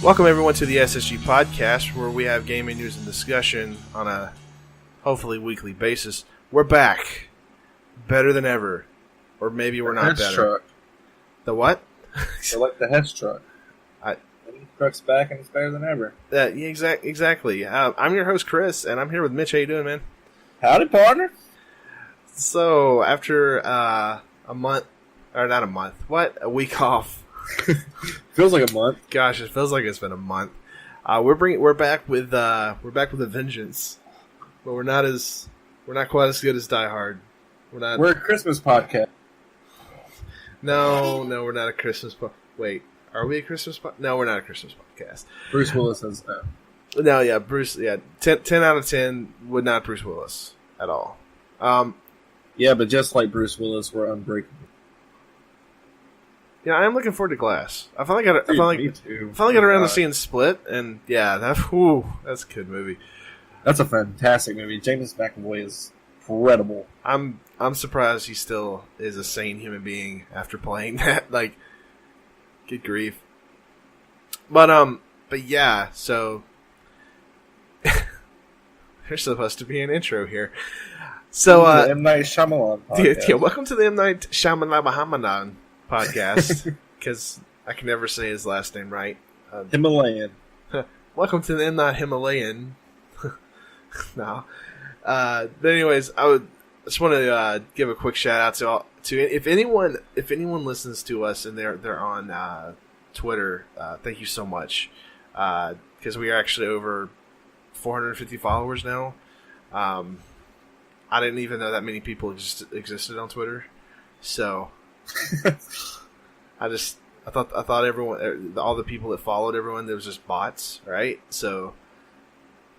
Welcome everyone to the SSG podcast, where we have gaming news and discussion on a hopefully weekly basis. We're back, better than ever, or maybe we're not better. Truck. The what? I like the Hess truck. The truck's back and it's better than ever. Yeah, exactly. I'm your host Chris, and I'm here with Mitch. How you doing, man? Howdy, partner. So after a month, or not a month, a week off. Feels like a month. Gosh, it feels like it's been a month. We're back with a vengeance, but we're not quite as good as Die Hard. We're a Christmas podcast. No, we're not a Christmas. Wait, are we a Christmas? No, we're not a Christmas podcast. Bruce Willis says that. No, yeah, Bruce. Yeah, 10 out of 10 would not Bruce Willis at all. Yeah, but just like Bruce Willis, we're unbreakable. Yeah, I am looking forward to Glass. I finally got Me around to seeing Split, and yeah, that's a good movie. That's a fantastic movie. James McAvoy is incredible. I'm surprised he still is a sane human being after playing that. Like, good grief. But yeah, so there's supposed to be an intro here. So M. Night Shyamalan podcast. Yeah, welcome to the M. Night Shyamalan podcast, because I can never say his last name right. Himalayan. Welcome to the M. Night Himalayan. No. But anyways, I just want to give a quick shout out to if anyone listens to us and they're on Twitter, thank you so much, because we are actually over 450 followers now. I didn't even know that many people existed on Twitter, so I thought everyone, all the people that followed everyone, there was just bots, right? So,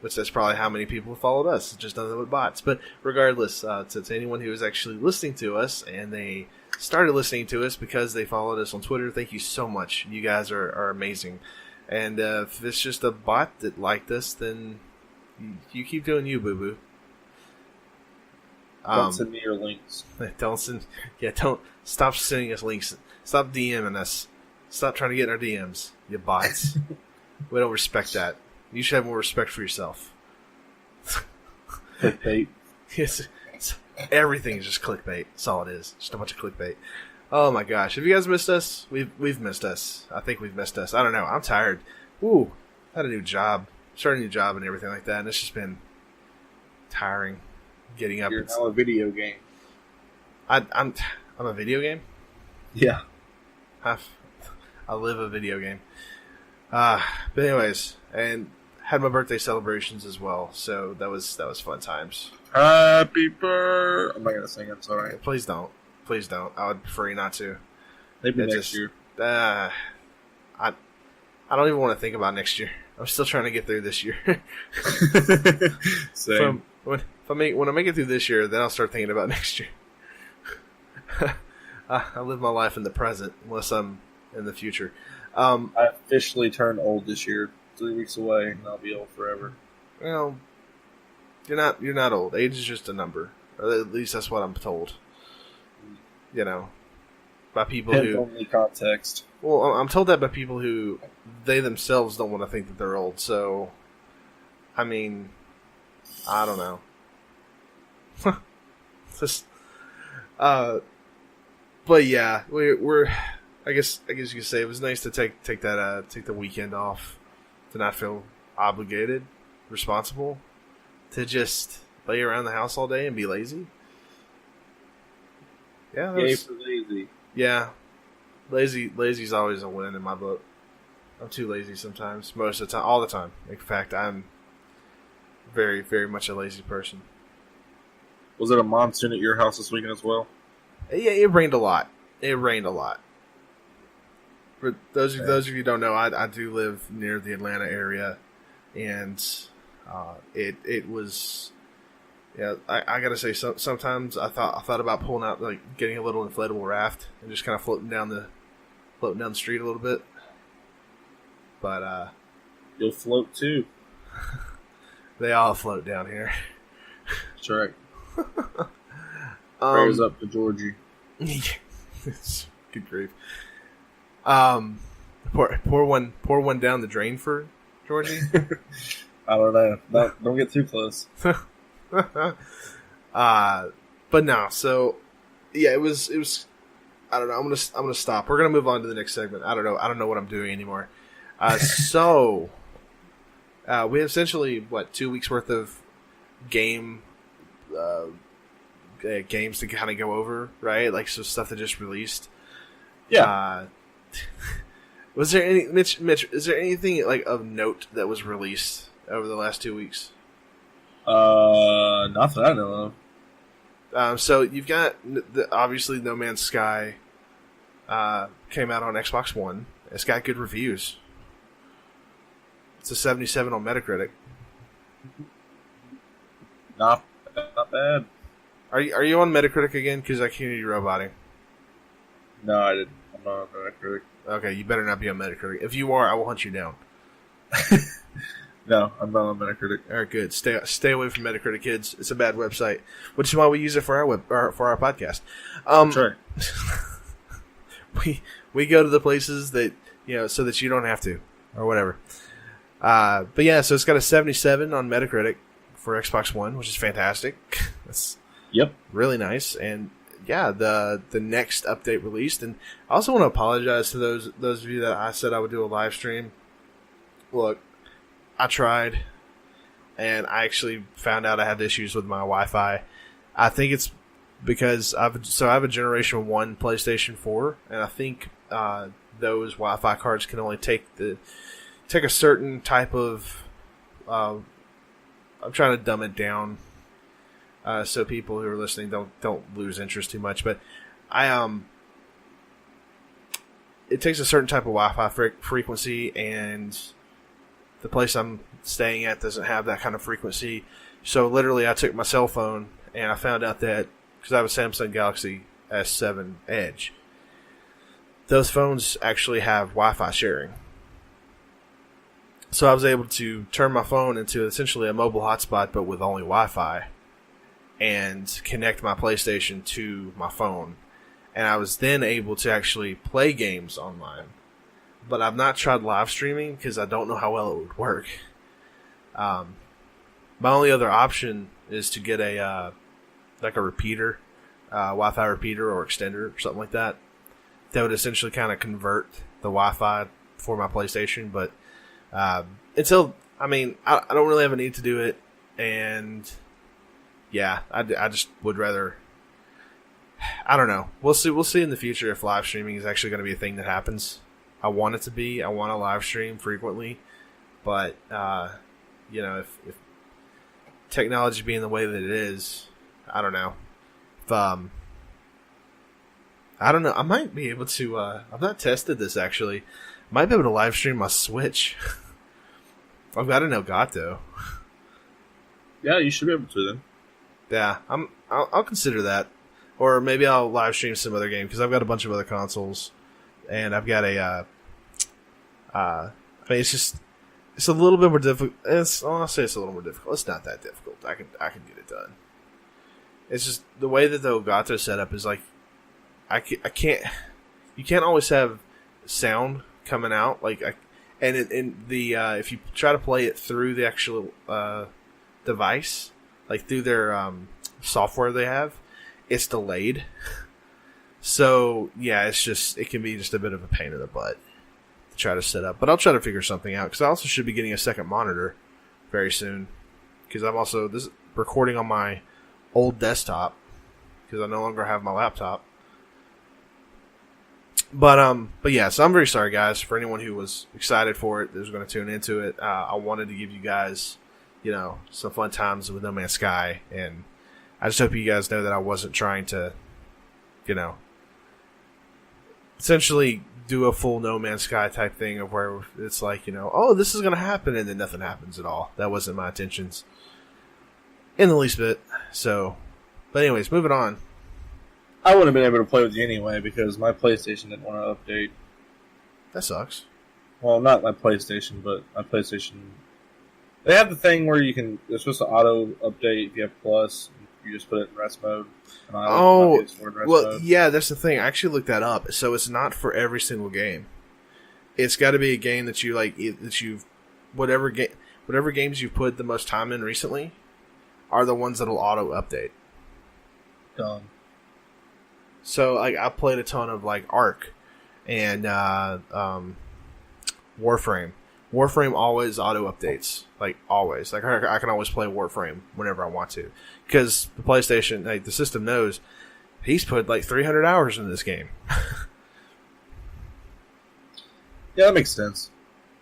which that's probably how many people followed us, just nothing but bots. But regardless, to anyone who is actually listening to us and they started listening to us because they followed us on Twitter, thank you so much. You guys are amazing. And if it's just a bot that liked us, then you keep doing you, boo boo. Don't send me your links. Don't stop sending us links. Stop DMing us. Stop trying to get in our DMs, you bots. We don't respect that. You should have more respect for yourself. Clickbait. Yes, everything is just clickbait. That's all it is. Just a bunch of clickbait. Oh my gosh. Have you guys missed us? We've missed us. I think we've missed us. I don't know. I'm tired. Ooh, had a new job. Started a new job and everything like that, and it's just been tiring. Getting up. You're now a video game. I'm a video game? Yeah. I live a video game. But anyways, and had my birthday celebrations as well, so that was fun times. Happy birthday! I'm not gonna sing. I'm sorry. Please don't. I would prefer you not to. Maybe next year. I don't even want to think about next year. I'm still trying to get through this year. Same. When I make it through this year, then I'll start thinking about next year. I live my life in the present, unless I'm in the future. I officially turned old this year. 3 weeks away, and I'll be old forever. Well, you're not old. Age is just a number. Or at least that's what I'm told. You know, by people who only context. Well, I'm told that by people who they themselves don't want to think that they're old. So, I mean, I don't know. Just, but yeah, we're. I guess you could say it was nice to take the weekend off, to not feel obligated, responsible, to just lay around the house all day and be lazy. Yeah, Yay for lazy. Yeah, lazy's always a win in my book. I'm too lazy sometimes, most of the time, all the time. In fact, I'm very, very much a lazy person. Was it a monsoon at your house this weekend as well? Yeah, it rained a lot. For those of you who don't know, I do live near the Atlanta area, and it was. Yeah, I gotta say, sometimes I thought about pulling out, like getting a little inflatable raft and just kind of floating down the street a little bit. But you'll float too. They all float down here. That's right. Prayers up to Georgie. Good grief. Pour one down the drain for Georgie. I don't know. Don't get too close. But no. So yeah, it was. I don't know. I'm gonna stop. We're gonna move on to the next segment. I don't know what I'm doing anymore. So we have essentially 2 weeks worth of games to kind of go over, right? Like some stuff that just released. Yeah. Was there any Mitch? Is there anything like of note that was released over the last 2 weeks? Not that I know of. So you've got obviously No Man's Sky came out on Xbox One. It's got good reviews. It's a 77 on Metacritic. Not bad. Are you on Metacritic again? Because I can't hear you roboting. No, I didn't. I'm not on Metacritic. Okay, you better not be on Metacritic. If you are, I will hunt you down. No, I'm not on Metacritic. All right, good. Stay away from Metacritic, kids. It's a bad website, which is why we use it for our podcast. Sure. We go to the places that so that you don't have to, or whatever. But yeah, so it's got a 77 on Metacritic for Xbox One, which is fantastic. That's really nice. And yeah, the next update released, and I also want to apologize to those of you that I said I would do a live stream. Look, I tried, and I actually found out I had issues with my Wi-Fi. I think it's because I have a Generation 1 PlayStation 4, and I think those Wi-Fi cards can only take a certain type of. I'm trying to dumb it down, so people who are listening don't lose interest too much. But it takes a certain type of Wi-Fi frequency, and the place I'm staying at doesn't have that kind of frequency. So literally, I took my cell phone and I found out that because I have a Samsung Galaxy S7 Edge, those phones actually have Wi-Fi sharing. So I was able to turn my phone into essentially a mobile hotspot, but with only Wi-Fi, and connect my PlayStation to my phone. And I was then able to actually play games online. But I've not tried live streaming because I don't know how well it would work. My only other option is to get a repeater, Wi-Fi repeater or extender or something like that. That would essentially kind of convert the Wi-Fi for my PlayStation. But I don't really have a need to do it. And yeah, I just would rather. I don't know. We'll see in the future if live streaming is actually going to be a thing that happens. I want it to be. I want to live stream frequently, but if technology being the way that it is, I don't know. I don't know. I might be able to. I've not tested this actually. Might be able to live stream my Switch. I've got an Elgato. Yeah, you should be able to then. Yeah, I'll consider that, or maybe I'll live stream some other game because I've got a bunch of other consoles, and I've got a. It's a little bit more difficult. I'll say it's a little more difficult. It's not that difficult. I can get it done. It's just the way that the Elgato setup is like, I can't. You can't always have sound coming out if you try to play it through the actual device, like through their software they have, it's delayed. So yeah, it can be just a bit of a pain in the butt to try to set up. But I'll try to figure something out because I also should be getting a second monitor very soon because I'm also recording on my old desktop because I no longer have my laptop. But yeah, so I'm very sorry, guys, for anyone who was excited for it, that was going to tune into it. I wanted to give you guys, some fun times with No Man's Sky, and I just hope you guys know that I wasn't trying to, essentially do a full No Man's Sky type thing of where it's like, oh, this is going to happen, and then nothing happens at all. That wasn't my intentions in the least bit. So, but anyways, moving on. I wouldn't have been able to play with you anyway because my PlayStation didn't want to update. That sucks. Well, not my PlayStation, but my PlayStation. They have the thing where they're supposed to auto update if you have Plus. You just put it in rest mode. Well, yeah, that's the thing. I actually looked that up. So it's not for every single game. it's got to be a game that you like that you've whatever games you've put the most time in recently are the ones that'll auto update. Done. So like I played a ton of like Ark and Warframe. Warframe always auto updates, like always. Like I can always play Warframe whenever I want to, because the PlayStation, like the system knows he's put like 300 hours in this game. Yeah, that makes sense.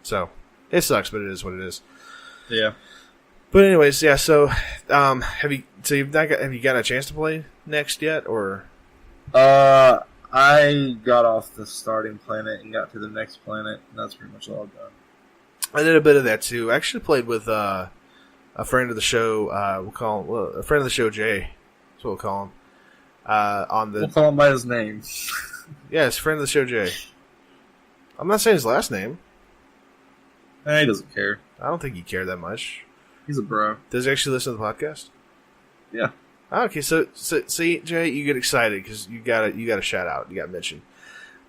So it sucks, but it is what it is. Yeah. But anyways, yeah. So have you got a chance to play next yet, or? I got off the starting planet and got to the next planet, and that's pretty much all I've done. I did a bit of that too. I actually played with a friend of the show. We'll call him a friend of the show, Jay. That's what we'll call him. We'll call him by his name. Yeah, it's friend of the show, Jay. I'm not saying his last name. He doesn't care. I don't think he cared that much. He's a bro. Does he actually listen to the podcast? Yeah. Okay, so see, Jay, you get excited because you got a shout out, you got mentioned.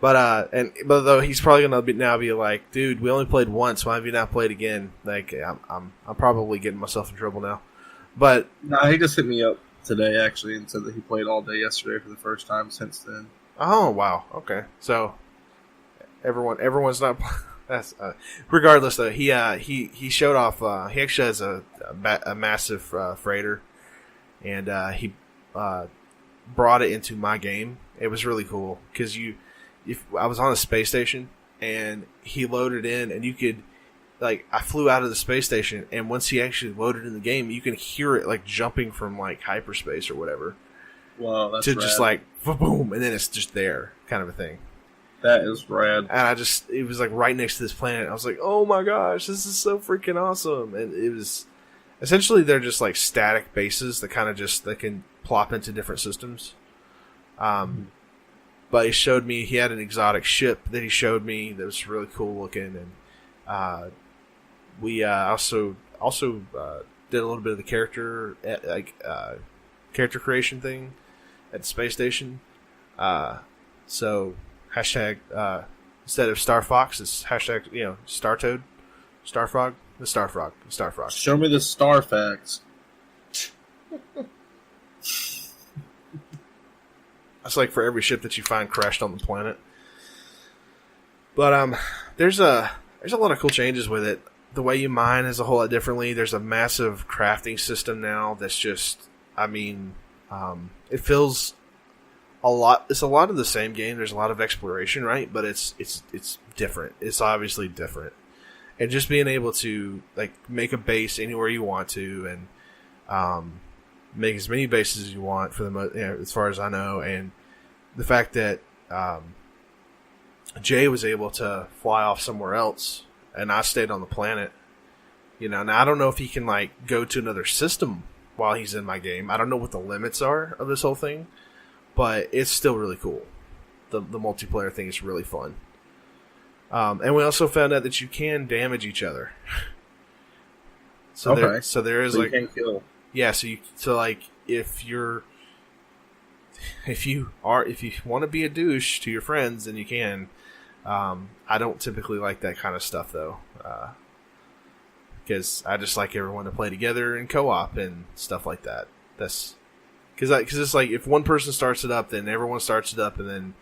But though he's probably gonna be like, dude, we only played once. Why have you not played again? Like, I'm probably getting myself in trouble now. But no, he just hit me up today actually and said that he played all day yesterday for the first time since then. Oh wow, okay. So everyone's not. That's regardless though. He showed off. He actually has a massive freighter, and he brought it into my game. It was really cool because I was on a space station and he loaded in, and you could like I flew out of the space station, and once he actually loaded in the game, you can hear it like jumping from like hyperspace or whatever. Wow, that's to rad. just like boom, and then it's just there, kind of a thing. That is rad. And it was like right next to this planet. I was like, oh my gosh, this is so freaking awesome. And it was, essentially they're just like static bases that kind of they can plop into different systems. But he showed me, he had an exotic ship that he showed me that was really cool looking. And we also did a little bit of the character creation thing at the space station. So hashtag instead of Star Fox, it's hashtag Star Toad, Star Frog, the Star Frog. Show me the star facts. That's like for every ship that you find crashed on the planet. But there's a lot of cool changes with it. The way you mine is a whole lot differently. There's a massive crafting system now that's just, it feels a lot. It's a lot of the same game. There's a lot of exploration, right? But it's different. It's obviously different. And just being able to like make a base anywhere you want to, and make as many bases as you want for as far as I know, and the fact that Jay was able to fly off somewhere else, and I stayed on the planet. Now I don't know if he can like go to another system while he's in my game. I don't know what the limits are of this whole thing, but it's still really cool. The multiplayer thing is really fun. And we also found out that you can damage each other. So okay. There is so like, you can kill. Yeah, so like if you want to be a douche to your friends, then you can. I don't typically like that kind of stuff though, because I just like everyone to play together in co-op and stuff like that. That's because it's like if one person starts it up, then everyone starts it up, and then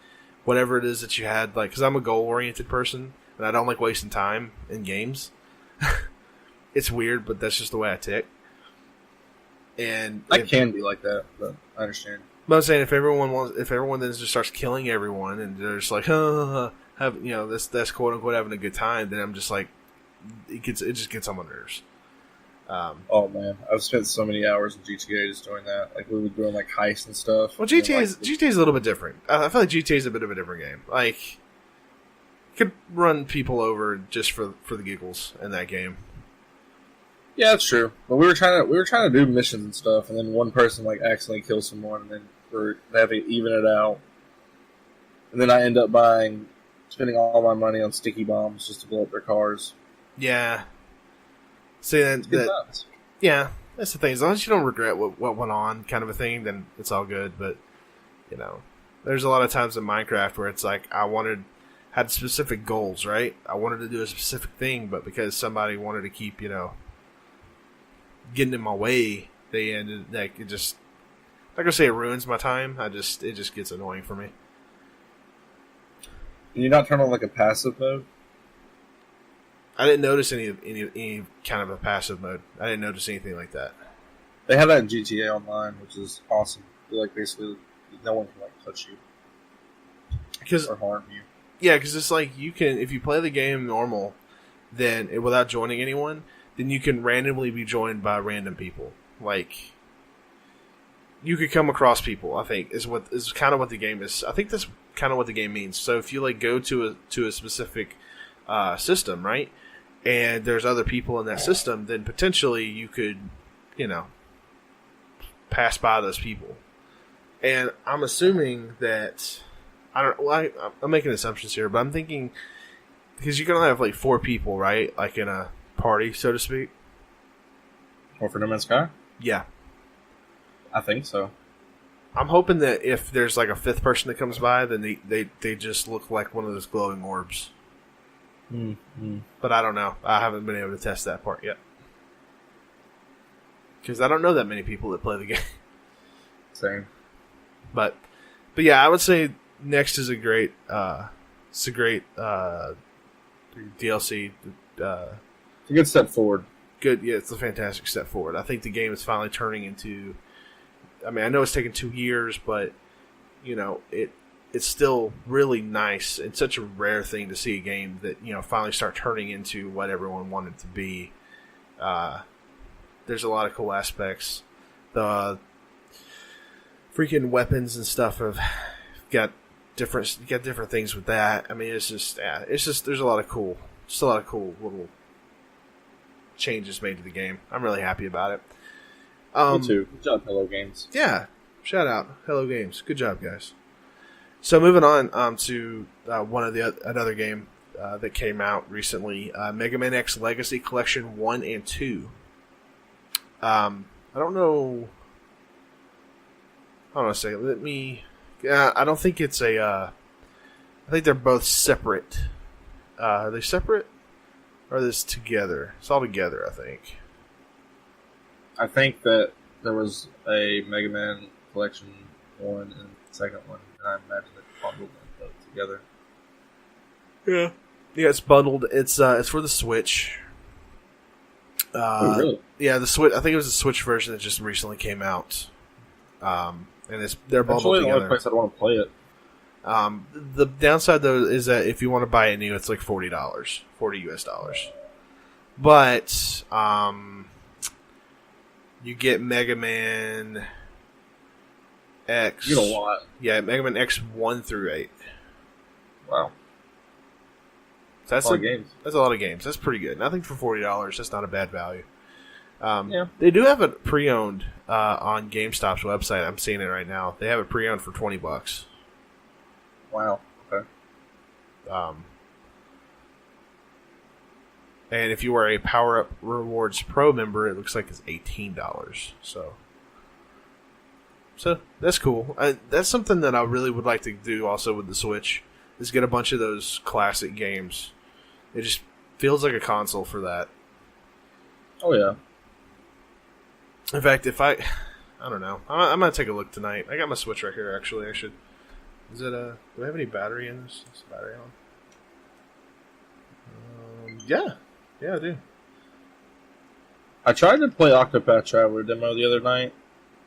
whatever it is that you had, like, because I'm a goal-oriented person and I don't like wasting time in games. It's weird, but that's just the way I tick. And I can be like that, but I understand. But I'm saying if everyone then just starts killing everyone and they're just like, that's quote unquote having a good time, then I'm just like, it just gets on my nerves. Oh man, I've spent so many hours in GTA just doing that. Like we were doing like heists and stuff. Well, GTA is a little bit different. I feel like GTA is a bit of a different game. Like, you could run people over just for the giggles in that game. Yeah, that's true. But we were trying to do missions and stuff, and then one person like accidentally kills someone, and then we're having to even it out. And then I end up spending all my money on sticky bombs just to blow up their cars. Yeah. See yeah, that's the thing. As long as you don't regret what went on, kind of a thing, then it's all good. But there's a lot of times in Minecraft where it's like I wanted had specific goals, right? I wanted to do a specific thing, but because somebody wanted to keep, getting in my way, they ended like it just. Like I say, it ruins my time. It just gets annoying for me. Can you not turn on like a passive mode? I didn't notice any kind of a passive mode. I didn't notice anything like that. They have that in GTA Online, which is awesome. Like basically, no one can like touch you or harm you. Yeah, because it's like you can, if you play the game normal, then without joining anyone, then you can randomly be joined by random people. Like you could come across people. I think is kind of what the game is. I think that's kind of what the game means. So if you like go to a specific system, right, and there's other people in that system, then potentially you could, pass by those people. And I'm assuming that I'm making assumptions here, but I'm thinking because you can only have like 4 people, right, like in a party, so to speak. Or for No Man's Sky? Yeah. I think so. I'm hoping that if there's like a 5th person that comes by, then they just look like one of those glowing orbs. Mm-hmm. But I don't know. I haven't been able to test that part yet. Because I don't know that many people that play the game. Same. But yeah, I would say Next is a great DLC. It's a good step forward. Good, yeah, it's a fantastic step forward. I think the game is finally turning into. I mean, I know it's taken 2 years, but it's still really nice. It's such a rare thing to see a game that finally start turning into what everyone wanted to be. There's a lot of cool aspects. The freaking weapons and stuff have got different things with that. I mean, it's just there's a lot of cool little changes made to the game. I'm really happy about it. Me too. Good job, Hello Games. Yeah, shout out, Hello Games. Good job, guys. So moving on to another game that came out recently, Mega Man X Legacy Collection 1 and 2. I don't know. I don't want to say. I don't think it's a. I think they're both separate. Are they separate? Or are this together? It's all together, I think. I think that there was a Mega Man Collection 1 and the second one, and I imagine it bundled them both together. Yeah. Yeah, it's bundled. It's for the Switch. Oh, really? Yeah, the Switch. I think it was the Switch version that just recently came out. And they're bundled together. The only place I'd want to play it. The downside though is that if you want to buy it new, it's like $40, $40. But you get Mega Man X. You get a lot. Yeah, Mega Man X 1 through 8. Wow. That's a lot of games. That's a lot of games. That's pretty good. Nothing for $40. That's not a bad value. Yeah. They do have it pre-owned on GameStop's website. I'm seeing it right now. They have it pre-owned for $20. Wow. Okay. And if you are a Power Up Rewards Pro member, it looks like it's $18. So that's cool. That's something that I really would like to do also with the Switch, is get a bunch of those classic games. It just feels like a console for that. Oh, yeah. In fact, I don't know. I'm going to take a look tonight. I got my Switch right here, actually. I should. Is it do I have any battery in this? Is the battery on? Yeah. Yeah, I do. I tried to play Octopath Traveler demo the other night,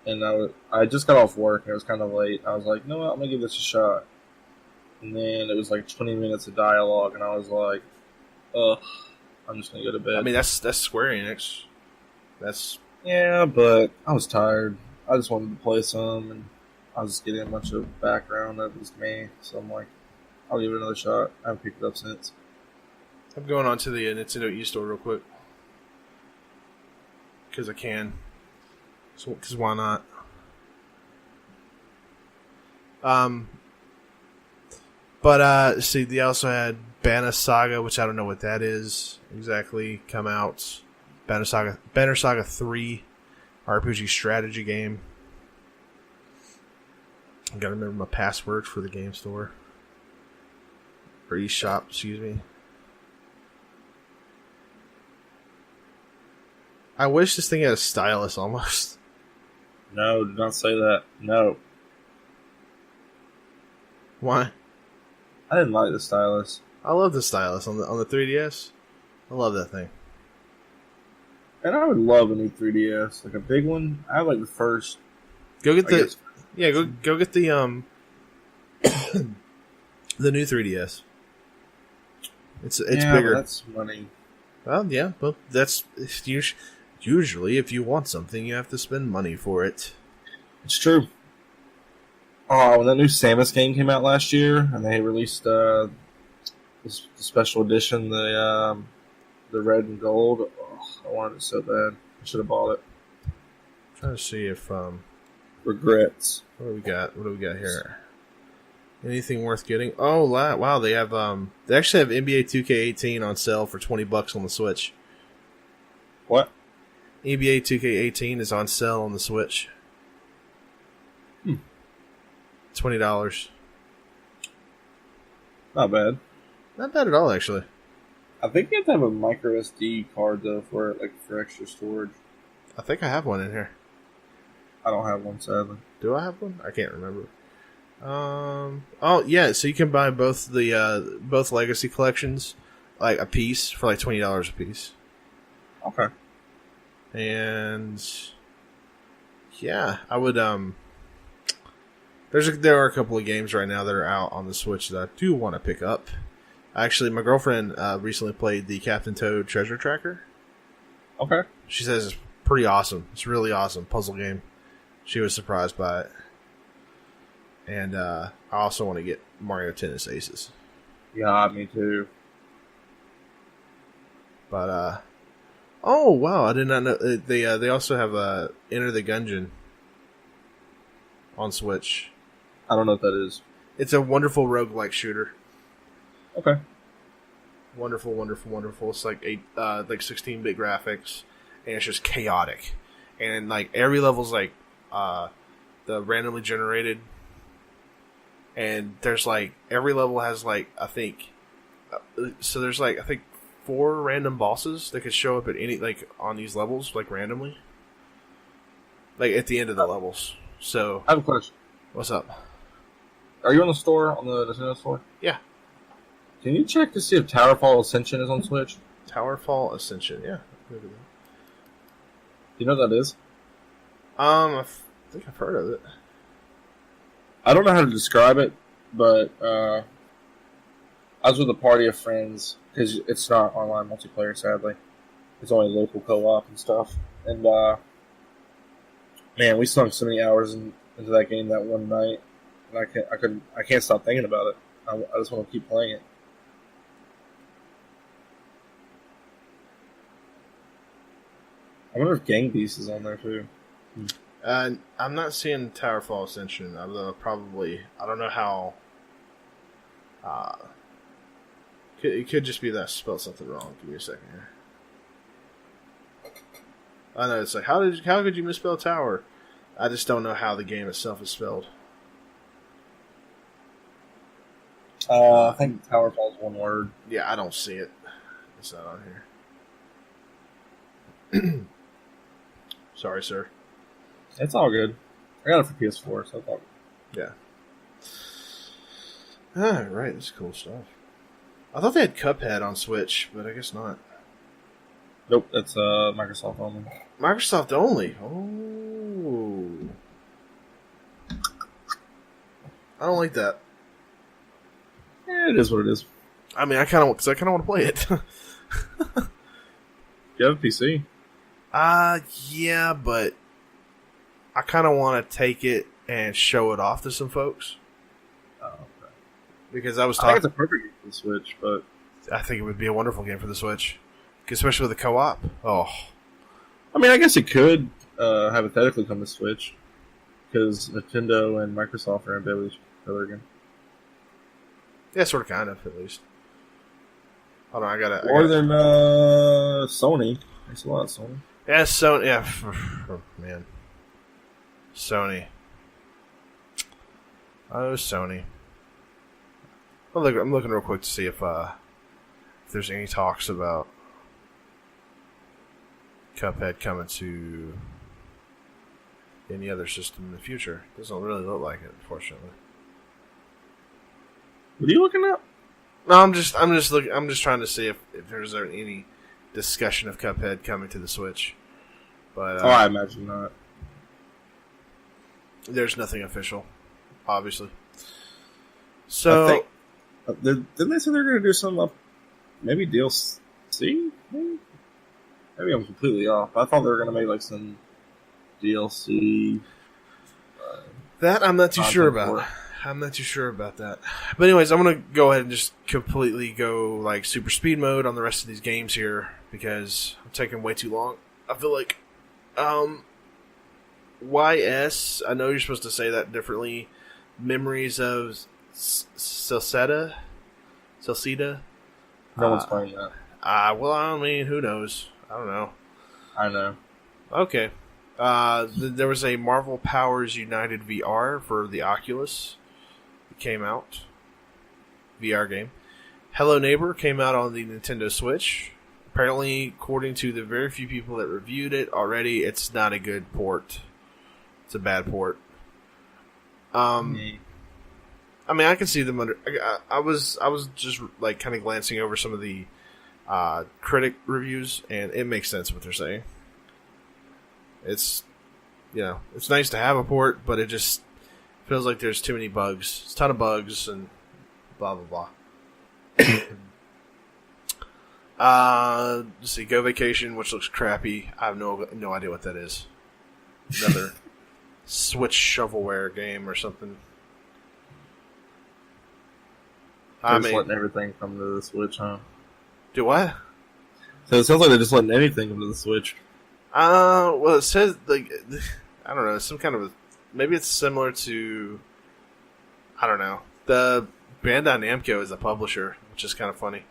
and I just got off work, and it was kind of late. I was like, you know what, I'm going to give this a shot. And then it was like 20 minutes of dialogue, and I was like, ugh, I'm just going to go to bed. I mean, that's Square Enix. Yeah, but I was tired. I just wanted to play some, and I was just getting a bunch of background that was me, so I'm like, I'll give it another shot. I haven't picked it up since. I'm going on to the Nintendo eStore real quick. Because I can. Because why not? But see, they also had Banner Saga, which I don't know what that is exactly, come out. Banner Saga 3 RPG strategy game. I gotta remember my password for the game store. Or eShop, excuse me. I wish this thing had a stylus almost. No, do not say that. No. Why? I didn't like the stylus. I love the stylus on the 3DS. I love that thing. And I would love a new 3DS, like a big one. I like the first. Go get go get the the new 3DS. It's bigger. But that's money. Well, yeah, but that's usually if you want something, you have to spend money for it. It's true. Oh, when that new Samus game came out last year, and they released the special edition, the red and gold. Oh, I wanted it so bad. I should have bought it. I'm trying to see if regrets. What do we got? What do we got here? Anything worth getting? Oh, wow! They have they actually have NBA 2K18 on sale for $20 on the Switch. What? NBA 2K18 is on sale on the Switch. $20. Not bad. Not bad at all, actually. I think you have to have a micro SD card though for extra storage. I think I have one in here. I don't have one, sadly. Do I have one? I can't remember. Oh yeah, so you can buy both the both Legacy collections, like a piece for like $20 a piece. Okay. And yeah, I would there are a couple of games right now that are out on the Switch that I do want to pick up. Actually, my girlfriend recently played the Captain Toad Treasure Tracker. Okay. She says it's pretty awesome. It's a really awesome puzzle game. She was surprised by it. And I also want to get Mario Tennis Aces. Yeah, me too. But oh wow, I did not know they also have Enter the Gungeon on Switch. I don't know what that is. It's a wonderful roguelike shooter. Okay. Wonderful, wonderful, wonderful. It's like 16-bit graphics, and it's just chaotic. And like every level's like the randomly generated, and there's like every level has like I think so there's like I think 4 random bosses that could show up at any like on these levels like randomly, like at the end of the levels. So I have a question. What's up? Are you on the store on the Nintendo store? Yeah. Can you check to see if Towerfall Ascension is on Switch? Towerfall Ascension, yeah. Do you know what that is? I think I've heard of it. I don't know how to describe it, but I was with a party of friends because it's not online multiplayer. Sadly, it's only local co-op and stuff. And man, we sunk so many hours into that game that one night, and I can't stop thinking about it. I just want to keep playing it. I wonder if Gang Beast is on there too. I'm not seeing Towerfall Ascension, although probably I don't know how. It could just be that I spelled something wrong. Give me a second here. I know it's like how could you misspell tower? I just don't know how the game itself is spelled. I think Towerfall is one word. Yeah, I don't see it. It's not on here. Sorry, sir. It's all good. I got it for PS4, so it's all good. Yeah. Alright, that's cool stuff. I thought they had Cuphead on Switch, but I guess not. Nope, that's Microsoft only. Microsoft only? Oh. I don't like that. Yeah, it is what it is. I mean, I kind of want to play it. You have a PC? Yeah, but I kind of want to take it and show it off to some folks. Oh, okay. Because I was talking. I think it's a perfect game for the Switch, but I think it would be a wonderful game for the Switch, especially with the co-op. Oh, I mean, I guess it could hypothetically come to Switch because Nintendo and Microsoft are in bed with each other again. Yeah, sort of, kind of, at least. Hold on, I gotta. More than Sony. There's a lot of Sony. Yeah, Sony. Yeah, oh, man. Sony. Oh, Sony. I'm looking real quick to see if there's any talks about Cuphead coming to any other system in the future. Doesn't really look like it, unfortunately. What are you looking at? No, I'm just trying to see if there's any discussion of Cuphead coming to the Switch. But I imagine not. There's nothing official, obviously. So, I think, didn't they say they're going to do some maybe DLC? Maybe I'm completely off. I thought they were going to make like some DLC. That I'm not too sure about. I'm not too sure about that. But anyways, I'm going to go ahead and just completely go like super speed mode on the rest of these games here because I'm taking way too long. I feel like YS, I know you're supposed to say that differently. Memories of Celceta? No one's playing that. Well, I mean, who knows? I don't know. I know. Okay. There was a Marvel Powers United VR for the Oculus. It came out. VR game. Hello Neighbor came out on the Nintendo Switch. Apparently, according to the very few people that reviewed it already, it's not a good port. It's a bad port. I mean, I can see them under. I was just like kind of glancing over some of the critic reviews, and it makes sense what they're saying. It's it's nice to have a port, but it just feels like there's too many bugs. It's a ton of bugs and blah blah blah. Let's see, Go Vacation, which looks crappy. I have no idea what that is. Another Switch shovelware game or something. They're just letting everything come to the Switch, huh? Do what? So it sounds like they're just letting anything come to the Switch. Well, it says like I don't know, some kind of maybe it's similar to I don't know. The Bandai Namco is the publisher, which is kind of funny.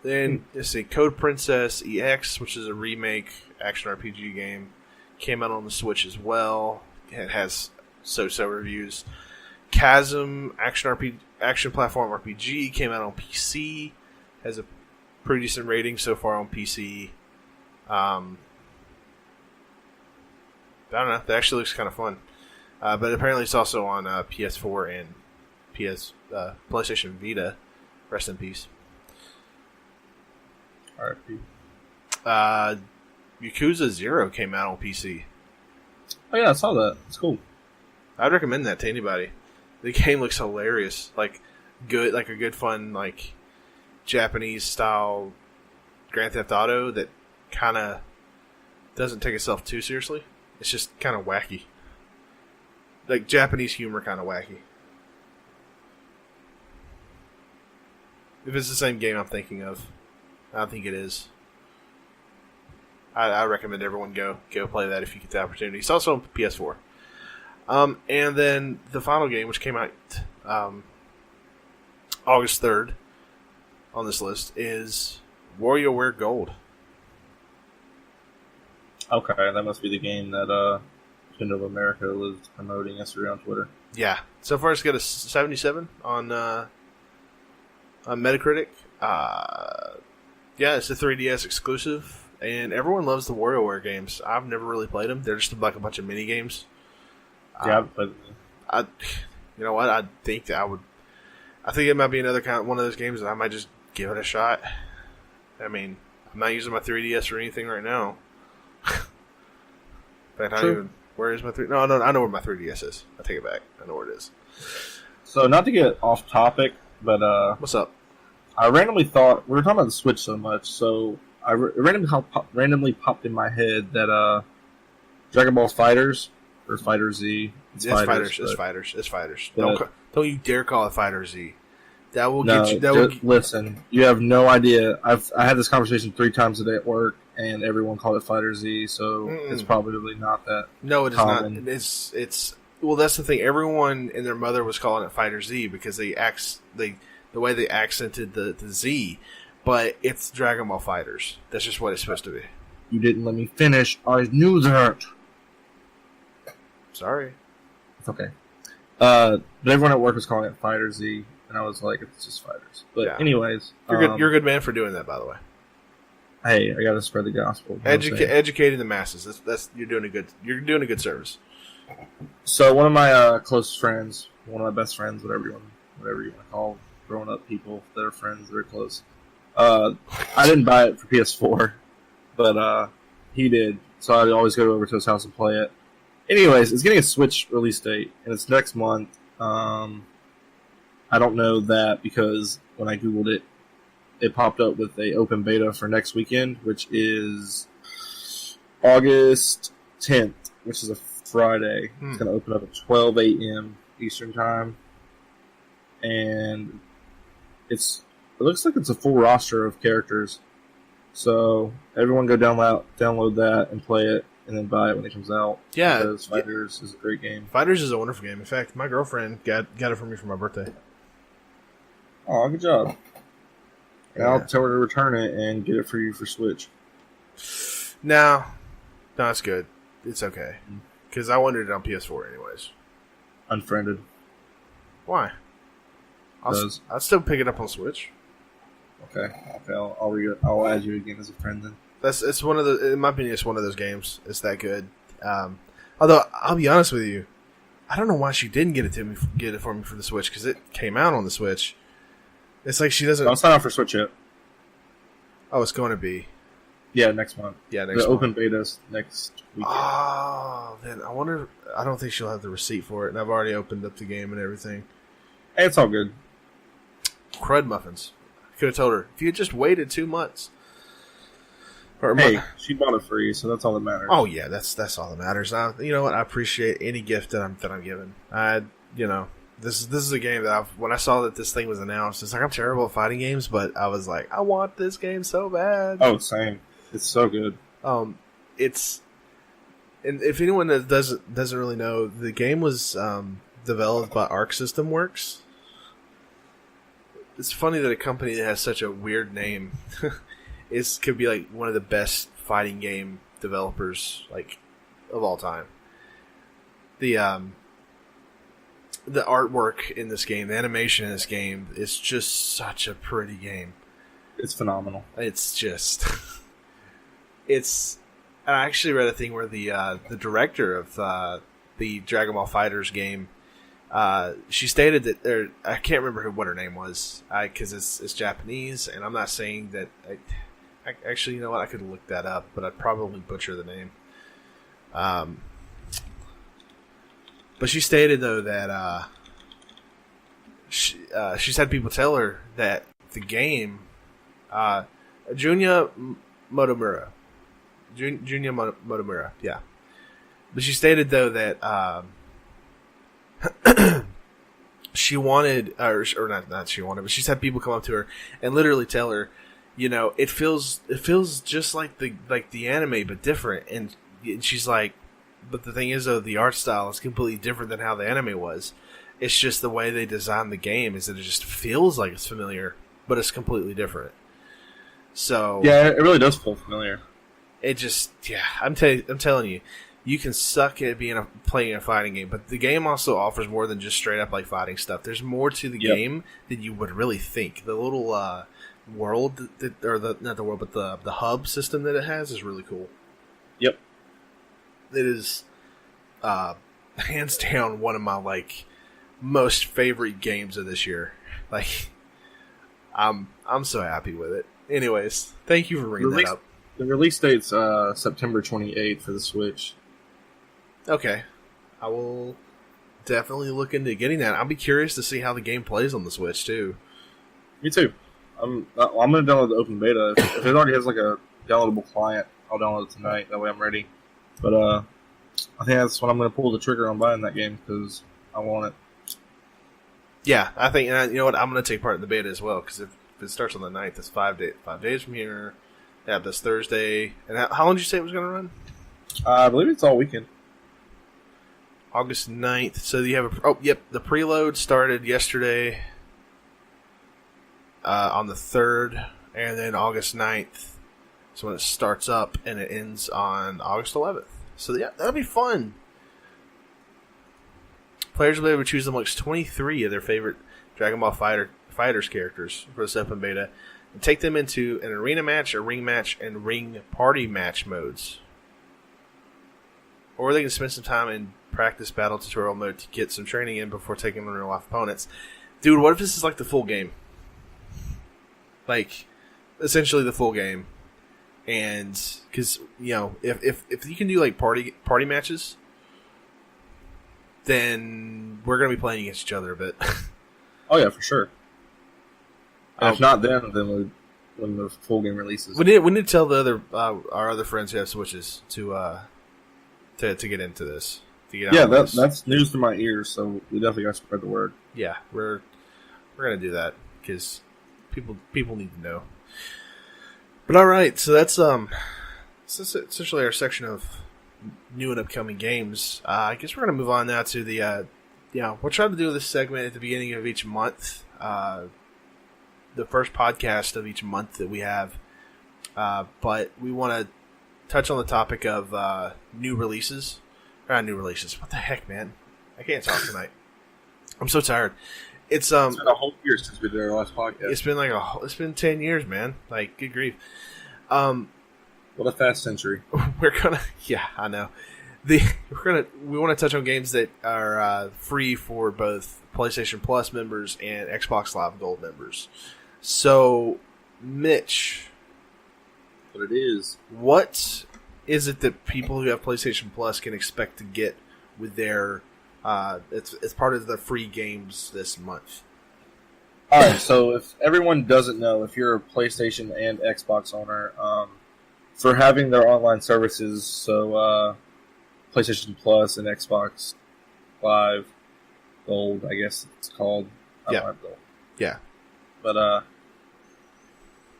Then let's see, Code Princess EX, which is a remake action RPG game, came out on the Switch as well. It has so reviews. Chasm action platform RPG came out on PC. Has a pretty decent rating so far on PC. I don't know. That actually looks kind of fun. But apparently it's also on PS4 and PlayStation Vita. Rest in peace. RIP. Yakuza 0 came out on PC. Oh yeah, I saw that. It's cool. I'd recommend that to anybody. The game looks hilarious. Like good, like a good fun, like Japanese style Grand Theft Auto that kind of doesn't take itself too seriously. It's just kind of wacky. Like Japanese humor kind of wacky. If it's the same game I'm thinking of, I don't think it is. I recommend everyone go play that if you get the opportunity. It's also on PS4. And then the final game, which came out August 3rd on this list, is WarioWare Gold. Okay, that must be the game that Nintendo of America was promoting yesterday on Twitter. Yeah. So far it's got a 77 on Metacritic. Yeah, it's a 3DS exclusive. And everyone loves the WarioWare games. I've never really played them. They're just like a bunch of mini games. Yeah, but you know what? I think it might be another one of those games that I might just give it a shot. I mean, I'm not using my 3DS or anything right now. In fact, where is my 3? No, I know where my 3DS is. I take it back. I know where it is. So, not to get off topic, but what's up? I randomly thought we were talking about the Switch so much, so I randomly popped in my head that Dragon Ball Fighters or Fighter Z. It's Fighters. Don't you dare call it Fighter Z. That will get you. Listen, you have no idea. I had this conversation 3 times a day at work, and everyone called it Fighter Z. So it's probably not that. No, it common. is not. It's well. That's the thing. Everyone and their mother was calling it Fighter Z because the way they accented the Z. But it's Dragon Ball Fighters. That's just what it's supposed to be. You didn't let me finish. I knew that. Sorry. It's okay. But everyone at work was calling it Fighter Z, and I was like, it's just Fighters. But anyways, you're a good man for doing that, by the way. Hey, I got to spread the gospel. Educating the masses. That's you're doing a good service. So one of my close friends, one of my best friends, whatever you want to call growing up people that are friends that are close. I didn't buy it for PS4, but he did. So I'd always go over to his house and play it. Anyways, it's getting a Switch release date, and it's next month. I don't know that because when I Googled it, it popped up with a open beta for next weekend, which is August 10th, which is a Friday. It's going to open up at 12 a.m. Eastern Time. And it looks like it's a full roster of characters. So everyone go download that and play it. And then buy it when it comes out. Yeah. Because Fighters is a great game. Fighters is a wonderful game. In fact, my girlfriend got it for me for my birthday. Oh, good job. And I'll tell her to return it and get it for you for Switch. No, it's good. It's okay. Because I wanted it on PS4 anyways. Unfriended. Why? I'll still pick it up on Switch. Okay. I'll add you again as a friend then. In my opinion, it's one of those games. It's that good. Although I'll be honest with you, I don't know why she didn't get it for me for the Switch because it came out on the Switch. It's like she doesn't. No, it's not out for Switch yet. Oh, it's going to be. Yeah, next month. Yeah, next month. The open beta's next week. Oh, then I wonder. I don't think she'll have the receipt for it, and I've already opened up the game and everything. Hey, it's all good. Crud muffins. I could have told her if you had just waited 2 months. Hey, she bought it for you, so that's all that matters. Oh yeah, that's all that matters. You know what? I appreciate any gift that I'm given. This is a game that when I saw that this thing was announced, it's like I'm terrible at fighting games, but I was like, I want this game so bad. Oh, same. It's so good. And if anyone that doesn't really know, the game was developed by Arc System Works. It's funny that a company that has such a weird name could be like one of the best fighting game developers like of all time. The artwork in this game, the animation in this game is just such a pretty game. It's phenomenal. It's just I actually read a thing where the director of the Dragon Ball FighterZ game, she stated that I can't remember what her name was because it's Japanese, and I'm not saying that. Actually, you know what? I could look that up, but I'd probably butcher the name. But she stated, though, that she's had people tell her that the game, Junya Motomura, yeah. But she stated, though, that she wanted, or not she wanted, but she's had people come up to her and literally tell her, it feels just like the anime, but different. And she's like, but the thing is, though, the art style is completely different than how the anime was. It's just the way they designed the game is that it just feels like it's familiar, but it's completely different. So yeah, it really does feel familiar. It just I'm telling you, you can suck at playing a fighting game, but the game also offers more than just straight up like fighting stuff. There's more to the game than you would really think. The little world not the world, but the hub system that it has is really cool. Yep. It is hands down one of my most favorite games of this year. I'm so happy with it. Anyways, thank you for bringing that up. The release date's September 28th for the Switch. Okay. I will definitely look into getting that. I'll be curious to see how the game plays on the Switch too. Me too. I'm going to download the open beta. If it already has a downloadable client, I'll download it tonight. That way I'm ready. But I think that's when I'm going to pull the trigger on buying that game because I want it. Yeah, I think, you know what, I'm going to take part in the beta as well because if it starts on the 9th, it's 5 days from here. Yeah, this Thursday. And how long did you say it was going to run? I believe it's all weekend. August 9th. So you have the preload started yesterday on the 3rd, and then August 9th is when it starts up, and it ends on August 11th. So yeah, that'll be fun. Players will be able to choose amongst 23 of their favorite Dragon Ball Fighters characters for this open beta and take them into an arena match, a ring match, and ring party match modes. Or they can spend some time in practice battle tutorial mode to get some training in before taking on real-life opponents. Dude, what if this is like the full game? Like, essentially the full game. And, because, you know, if you can do, like, party matches, then we're going to be playing against each other a bit. Oh, yeah, for sure. And if not then when the full game releases. We need to tell the other our other friends who have Switches to get into this. To get yeah, that's news to my ears, so we definitely got to spread the word. Yeah, we're going to do that, because people need to know. But all right, so that's essentially our section of new and upcoming games. I guess we're going to move on now to the we'll try to do this segment at the beginning of each month, the first podcast of each month that we have. But we want to touch on the topic of new releases. New releases. What the heck, man? I can't talk tonight. I'm so tired. It's been a whole year since we did our last podcast. It's been 10 years, man. Like, good grief. What a fast century. I know. We want to touch on games that are free for both PlayStation Plus members and Xbox Live Gold members. So, Mitch, what is it that people who have PlayStation Plus can expect to get with their it's part of the free games this month? Alright, so if everyone doesn't know, if you're a PlayStation and Xbox owner, for having their online services, so PlayStation Plus and Xbox Live Gold, I guess it's called. I don't have Gold. Yeah. But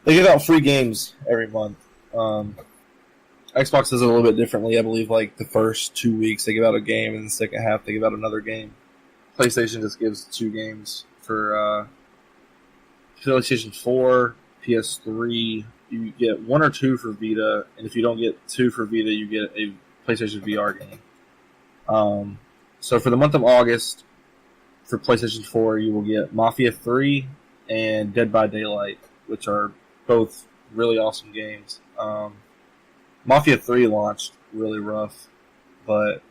they give out free games every month. Xbox does it a little bit differently. I believe like the first 2 weeks they give out a game, and the second half they give out another game. PlayStation just gives 2 games for PlayStation 4, PS3. You get 1 or 2 for Vita, and if you don't get 2 for Vita, you get a PlayStation VR game. So for the month of August, for PlayStation 4, you will get Mafia 3 and Dead by Daylight, which are both really awesome games. Mafia 3 launched really rough, but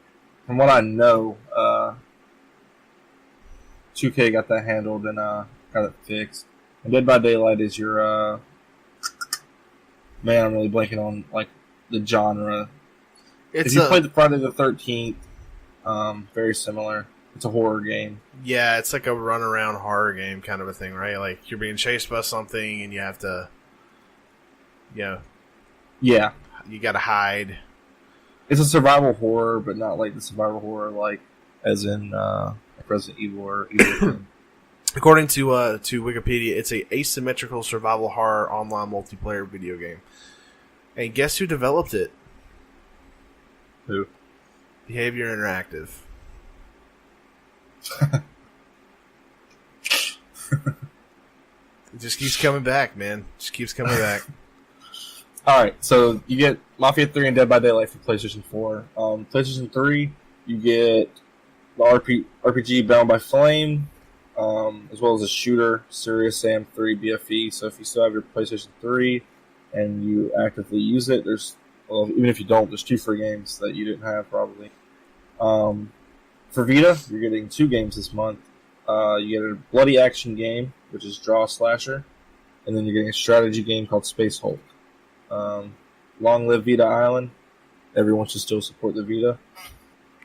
from what I know, 2K got that handled and got it fixed. And Dead by Daylight is your man, I'm really blanking on like the genre. If you played the Friday the 13th, very similar. It's a horror game. Yeah, it's like a run-around horror game kind of a thing, right? Like you're being chased by something and you have to, yeah, you got to hide. It's a survival horror, but not like the survival horror like as in like Resident Evil or Evil. According to Wikipedia, it's a asymmetrical survival horror online multiplayer video game. And guess who developed it? Who? Behavior Interactive. It just keeps coming back, man. Just keeps coming back. Alright, so you get Mafia 3 and Dead by Daylight for PlayStation 4. PlayStation 3, you get the RPG Bound by Flame, as well as a shooter, Serious Sam 3 BFE. So if you still have your PlayStation 3 and you actively use it, even if you don't, there's 2 free games that you didn't have probably. For Vita, you're getting 2 games this month. You get a bloody action game, which is Draw Slasher, and then you're getting a strategy game called Space Hulk. Long live Vita Island. Everyone should still support the Vita.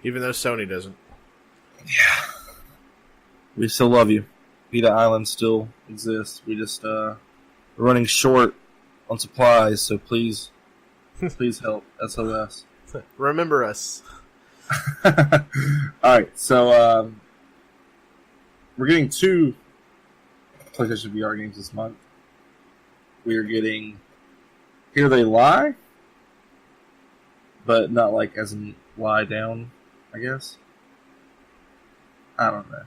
Even though Sony doesn't. Yeah. We still love you. Vita Island still exists. We just we're running short on supplies, so please help. SOS. Remember us. Alright, so we're getting 2 PlayStation VR games this month. We are getting Here They Lie, but not like as in lie down, I guess. I don't know.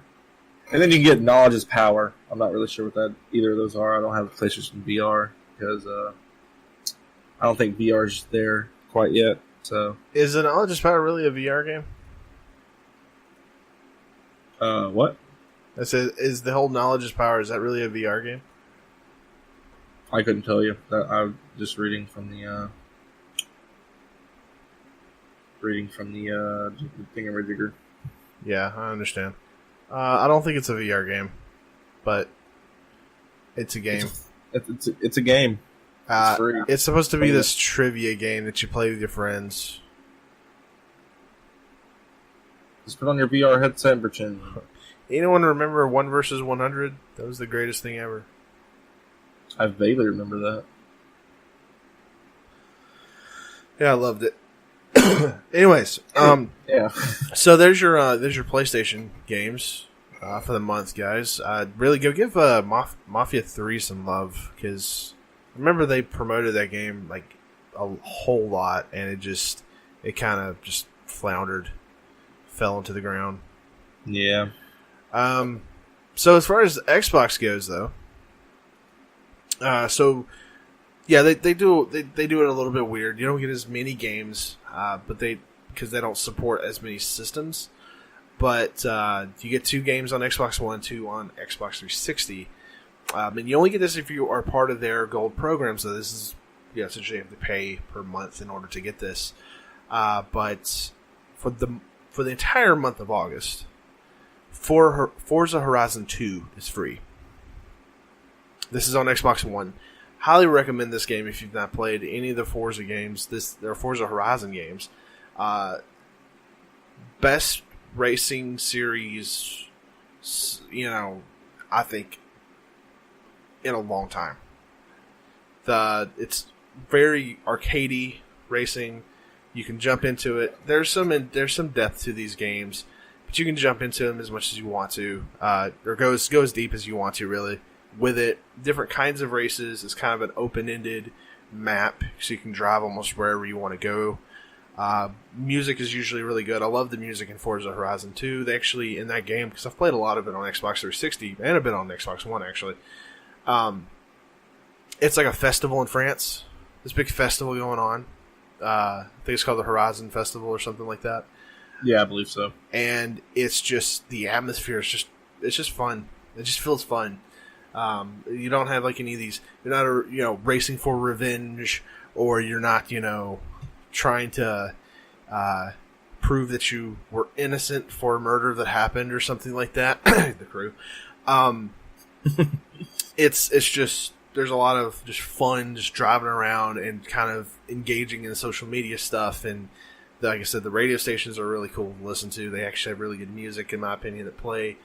And then you can get Knowledge is Power. I'm not really sure what either of those are. I don't have a PlayStation VR because I don't think VR is there quite yet. So is the Knowledge is Power really a VR game? What? I said, is the whole knowledge is power? Is that really a VR game? I couldn't tell you. I'm just reading from the thingamajigger. Yeah, I understand. I don't think it's a VR game, but it's a game. It's a game. It's free. It's supposed to be this trivia game that you play with your friends. Just put on your VR headset and pretend. Anyone remember 1 versus 100? That was the greatest thing ever. I vaguely remember that. Yeah, I loved it. Anyways, yeah. So there's your PlayStation games for the month, guys. Really go give Mafia 3 some love, because I remember they promoted that game like a whole lot, and it kind of just floundered, fell into the ground. Yeah. So as far as Xbox goes, though, yeah, they do it a little bit weird. You don't get as many games, because they don't support as many systems. But you get 2 games on Xbox One, 2 on Xbox 360. And you only get this if you are part of their gold program. So this is, essentially you have to pay per month in order to get this. But for the entire month of August, Forza Horizon 2 is free. This is on Xbox One. Highly recommend this game if you've not played any of the Forza games. They're Forza Horizon games. Best racing series, I think, in a long time. It's very arcadey racing. You can jump into it. There's some depth to these games, but you can jump into them as much as you want to, or go as deep as you want to, really. With it, different kinds of races. It's kind of an open-ended map, so you can drive almost wherever you want to go. Music is usually really good. I love the music in Forza Horizon 2. They actually, in that game, because I've played a lot of it on Xbox 360 and a bit on Xbox One, actually. It's like a festival in France. This big festival going on. I think it's called the Horizon Festival or something like that. Yeah, I believe so. And it's just, the atmosphere is it's just fun. It just feels fun. You don't have like any of these, you're not racing for revenge, or you're not, trying to prove that you were innocent for a murder that happened or something like that. The crew. It's just, there's a lot of just fun, just driving around and kind of engaging in social media stuff. And like I said, the radio stations are really cool to listen to. They actually have really good music, in my opinion, that play.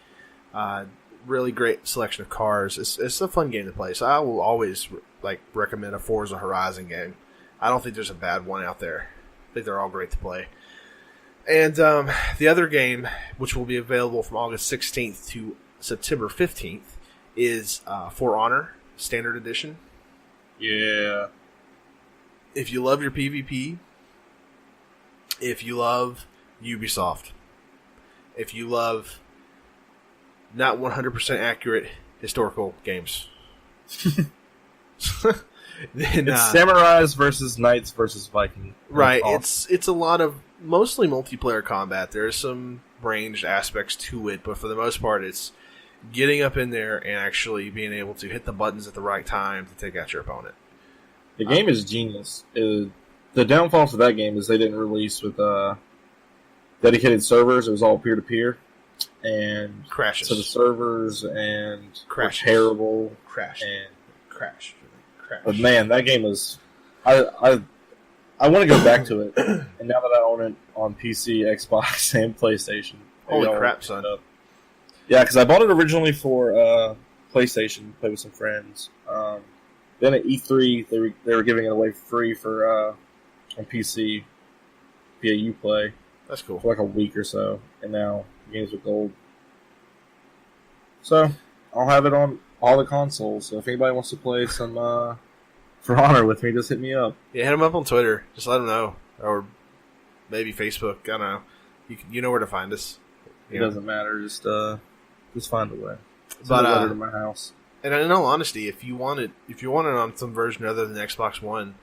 Really great selection of cars. It's a fun game to play. So I will always recommend a Forza Horizon game. I don't think there's a bad one out there. I think they're all great to play. And the other game, which will be available from August 16th to September 15th, is For Honor Standard Edition. Yeah. If you love your PvP, if you love Ubisoft, if you love not 100% accurate historical games, then it's samurais versus knights versus Vikings. Right. It's a lot of mostly multiplayer combat. There are some ranged aspects to it, but for the most part, it's getting up in there and actually being able to hit the buttons at the right time to take out your opponent. The game is genius. The downfall to that game is they didn't release with dedicated servers. It was all peer-to-peer. And crashes. So the servers and crashes. Were terrible. Crash. But man, that game was... I want to go back to it. And now that I own it on PC, Xbox, and PlayStation. Holy crap, son. Yeah, because I bought it originally for PlayStation, play with some friends. Then at E3, they were giving it away free for on PC via Uplay. That's cool. For like a week or so, and now the games are gold. So I'll have it on all the consoles. So if anybody wants to play some For Honor with me, just hit me up. Yeah, hit them up on Twitter. Just let them know, or maybe Facebook. I don't know. You know where to find us. It doesn't matter. Just find a way. But letter to my house. And in all honesty, if you want it on some version other than Xbox One,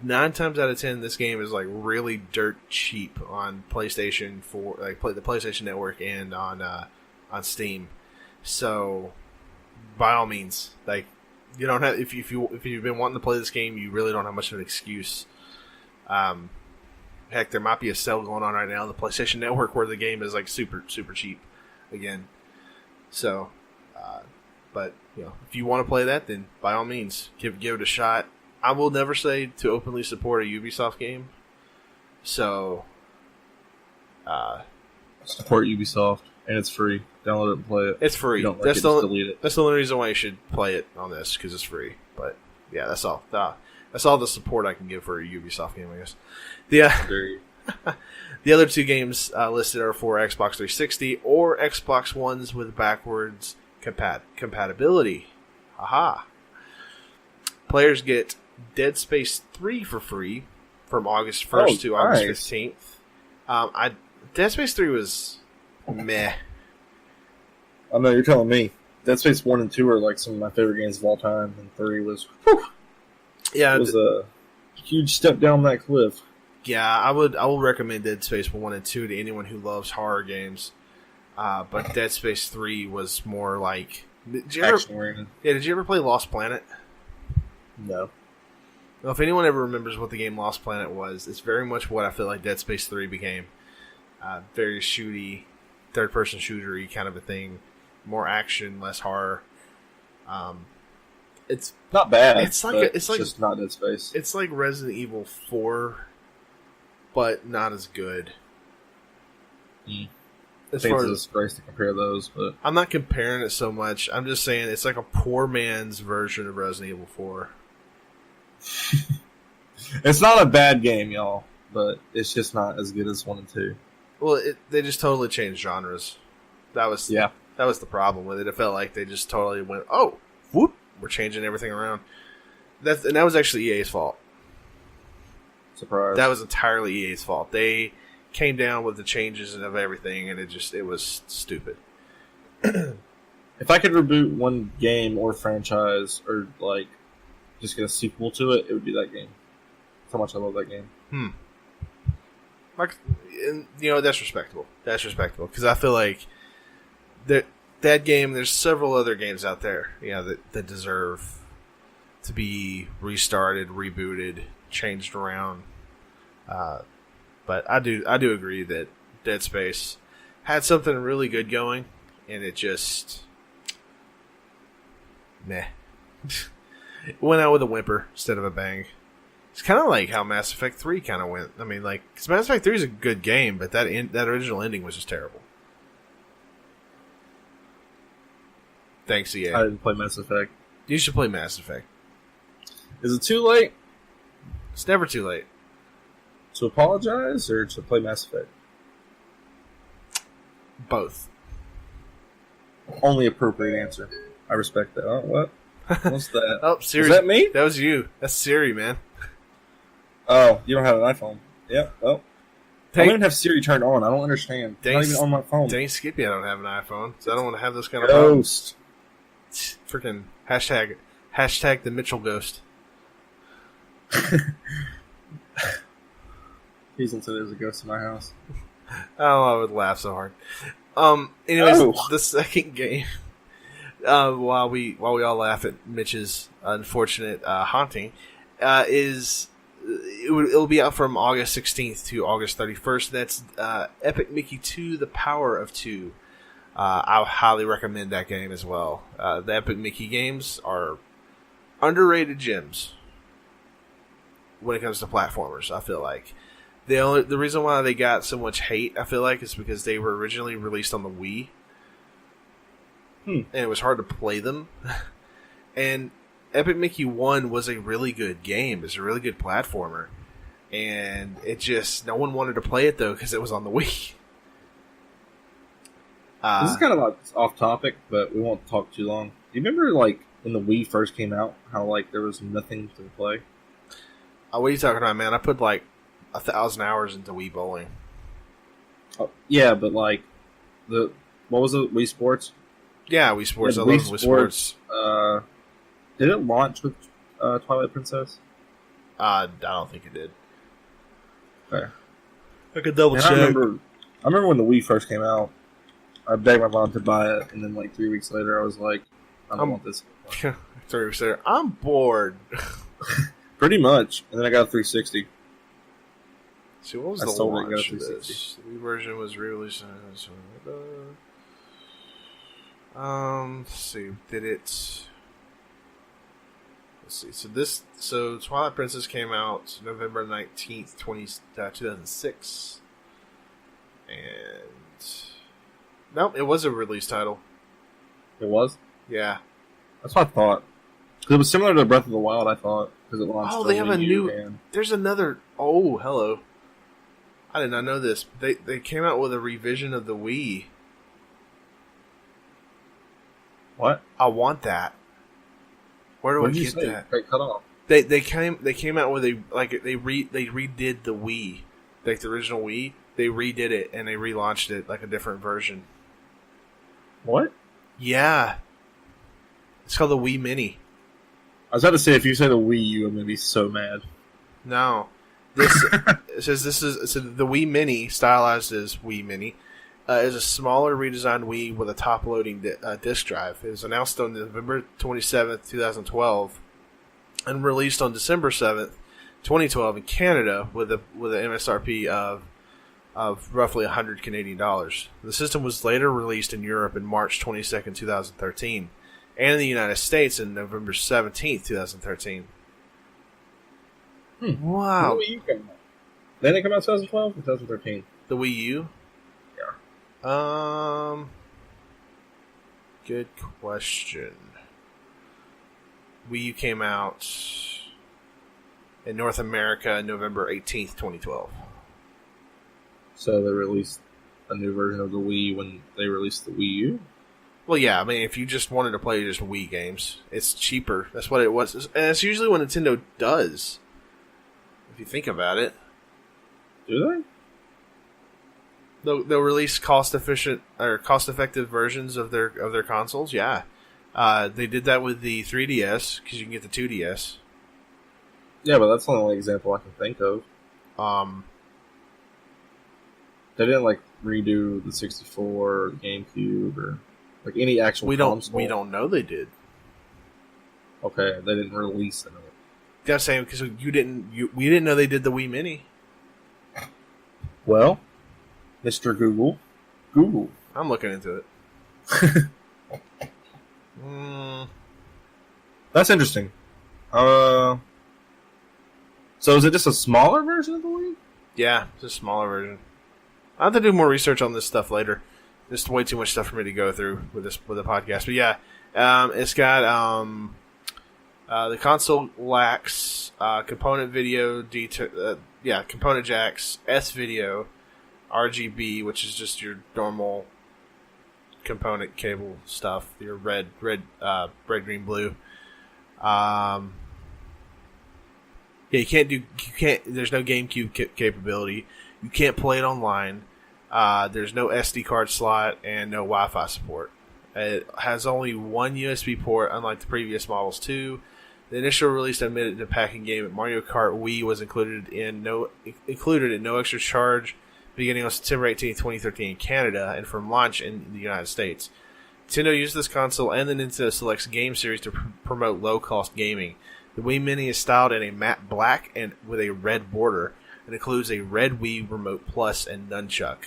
9 times out of 10, this game is really dirt cheap on PlayStation 4, the PlayStation Network, and on on Steam. So, by all means, like, you don't have if you've been wanting to play this game, you really don't have much of an excuse. Heck, there might be a sale going on right now on the PlayStation Network where the game is like super cheap again. So, but if you want to play that, then by all means, give it a shot. I will never say to openly support a Ubisoft game. So, support Ubisoft, and it's free. Download it and play it. It's free. That's the only reason why you should play it on this, because it's free. But yeah, that's all. That's all the support I can give for a Ubisoft game, I guess. The other two games listed are for Xbox 360 or Xbox Ones with backwards compatibility. Haha. Players get Dead Space 3 for free from August 1st to August 15th. Dead Space 3 was meh. I know, you're telling me. Dead Space 1 and 2 are like some of my favorite games of all time, and 3 was... Whew, yeah, it was a huge step down that cliff. Yeah, I will recommend Dead Space 1 and 2 to anyone who loves horror games. But Dead Space 3 was more like... Action-oriented. Yeah, did you ever play Lost Planet? No. Well, if anyone ever remembers what the game Lost Planet was, it's very much what I feel like Dead Space 3 became. Very shooty, third-person shootery kind of a thing. More action, less horror. It's not bad. It's like just not Dead Space. It's like Resident Evil 4, but not as good. As far as it's a disgrace to compare those, but I'm not comparing it so much. I'm just saying it's like a poor man's version of Resident Evil 4. It's not a bad game, y'all, but it's just not as good as 1 and 2. Well, they just totally changed genres. That was the problem with it. It felt like they just totally went, oh, whoop, we're changing everything around. And that was actually EA's fault. Surprise. That was entirely EA's fault. They came down with the changes of everything, and it was stupid. If I could reboot one game or franchise, or like just get a sequel to it, it would be that game. That's how much I love that game. Like, that's respectable. That's respectable, because I feel like that game. There's several other games out there, that deserve to be restarted, rebooted, changed around. But I do agree that Dead Space had something really good going, and it just meh. It went out with a whimper instead of a bang. It's kind of like how Mass Effect 3 kind of went. I mean, because Mass Effect 3 is a good game, but that original ending was just terrible. Thanks, EA. I didn't play Mass Effect. You should play Mass Effect. Is it too late? It's never too late. To apologize or to play Mass Effect? Both. Only appropriate answer. I respect that. Oh, what? What's that? Oh, Siri. Is that me? That was you. That's Siri, man. Oh, you don't have an iPhone. Yeah, well. I don't even have Siri turned on. I don't understand. It's not even on my phone. Dang Skippy, I don't have an iPhone, so I don't want to have those kind of Ghost. problems. Freaking hashtag the Mitchell ghost. Please don't say there's a ghost in my house. Oh, I would laugh so hard. Anyways, the second game, while we all laugh at Mitch's unfortunate haunting, it'll be out from August 16th to August 31st. That's Epic Mickey 2: The Power of Two. I highly recommend that game as well. The Epic Mickey games are underrated gems when it comes to platformers, I feel like. The reason why they got so much hate, I feel like, is because they were originally released on the Wii. And it was hard to play them. And Epic Mickey 1 was a really good game. It's a really good platformer. And it just, no one wanted to play it, though, because it was on the Wii. This is kind of off topic, but we won't talk too long. Do you remember, when the Wii first came out, how, there was nothing to play? What are you talking about, man? I put, 1,000 hours into Wii Bowling. Oh, yeah, but, what was it? Wii Sports? Yeah, Wii Sports. Yeah, I love Wii Sports. Did it launch with Twilight Princess? I don't think it did. Okay. I could double check. I remember when the Wii first came out, I begged my mom to buy it, and then like 3 weeks later, I was like, I don't want this anymore. 3 weeks later, I'm bored. Pretty much. And then I got a 360. See, what was the launch of this? The Wii version was re-released. Let's see. Did it? Let's see. So Twilight Princess came out November 19th, 2006. And nope, it was a release title. It was? Yeah. That's what I thought. It was similar to Breath of the Wild, I thought. Because it launched. Oh, they have a new. There's another. Oh, hello. I did not know this. They came out with a revision of the Wii. What? I want that. Where do I get that? Right, cut off. They came out with they redid the Wii, like the original Wii. They redid it and they relaunched it like a different version. What? Yeah. It's called the Wii Mini. I was about to say, if you say the Wii U, I'm gonna be so mad. No. It says the Wii Mini, stylized as Wii Mini, is a smaller redesigned Wii with a top-loading disc drive. It was announced on November 27th, 2012, and released on December 7th, 2012 in Canada with an MSRP of roughly $100 Canadian. The system was later released in Europe in March 22nd, 2013, and in the United States in November 17th, 2013. Wow. When did the Wii U come out? Didn't it come out 2012 or 2013? The Wii U? Yeah. Good question. Wii U came out in North America November 18th, 2012. So they released a new version of the Wii when they released the Wii U? Well, yeah, I mean, if you just wanted to play just Wii games, it's cheaper. That's what it was. And it's usually what Nintendo does. If you think about it. Do they? They'll release cost-effective versions of their consoles. Yeah, they did that with the 3DS because you can get the 2DS. Yeah, but that's the only example I can think of. They didn't like redo the 64 or GameCube or like any actual console. We don't know they did. Okay, they didn't release them. That's saying because we didn't know they did the Wii Mini. Well, Mr. Google. I'm looking into it. That's interesting. So is it just a smaller version of the Wii? Yeah, it's a smaller version. I'll have to do more research on this stuff later. There's way too much stuff for me to go through with the podcast. But yeah, it's got the console lacks component video component jacks, S video, RGB, which is just your normal component cable stuff, your red, green, blue. There's no GameCube capability. You can't play it online. There's no SD card slot and no Wi-Fi support. It has only one USB port, unlike the previous models too. The initial release admitted to packing game Mario Kart Wii was included at no extra charge beginning on September 18, 2013 in Canada and from launch in the United States. Nintendo used this console and the Nintendo Selects game series to promote low-cost gaming. The Wii Mini is styled in a matte black and with a red border and includes a red Wii Remote Plus and nunchuck.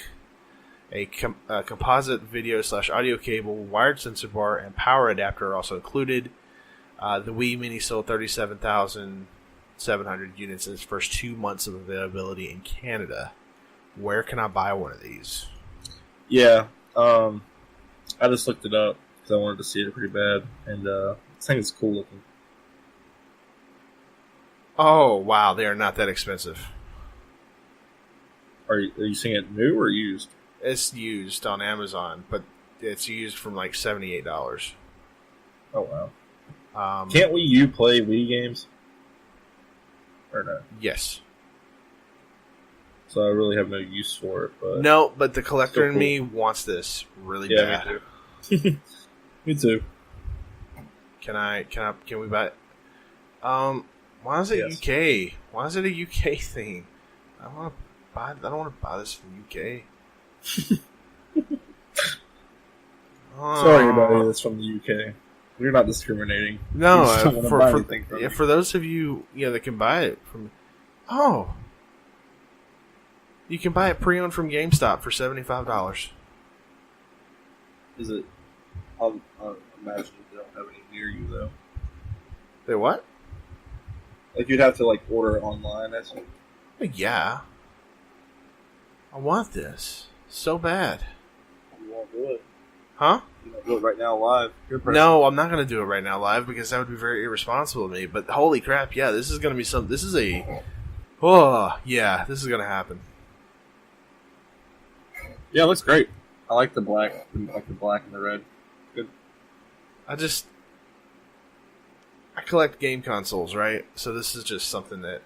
A composite video/audio cable, wired sensor bar, and power adapter are also included. The Wii Mini sold 37,700 units in its first 2 months of availability in Canada. Where can I buy one of these? Yeah, I just looked it up because I wanted to see it pretty bad, and I think it's cool looking. Oh, wow, they are not that expensive. Are you seeing it new or used? It's used on Amazon, but it's used from like $78. Oh, wow. Can't you play Wii games? Or no? Yes. So I really have no use for it. But no, but the collector in me wants this really bad. Me too. Me too. Can we buy it? Why is it UK? Why is it a UK thing? I don't want to buy this from UK. Sorry, everybody that's from the UK. We're not discriminating. No, We just don't wanna buy anything from you. for those of you that can buy it from, you can buy it pre-owned from GameStop for $75. Is it? I'll imagine they don't have any near you though. They what? Like you'd have to like order it online. That's Yeah. I want this so bad. you won't do it. Huh? You don't do it right now live. No, I'm not going to do it right now live because that would be very irresponsible of me. But holy crap, yeah, this is going to be some. This is a. Oh, yeah, this is going to happen. Yeah, it looks great. I like the black, and the red. Good. I collect game consoles, right? So this is just something that.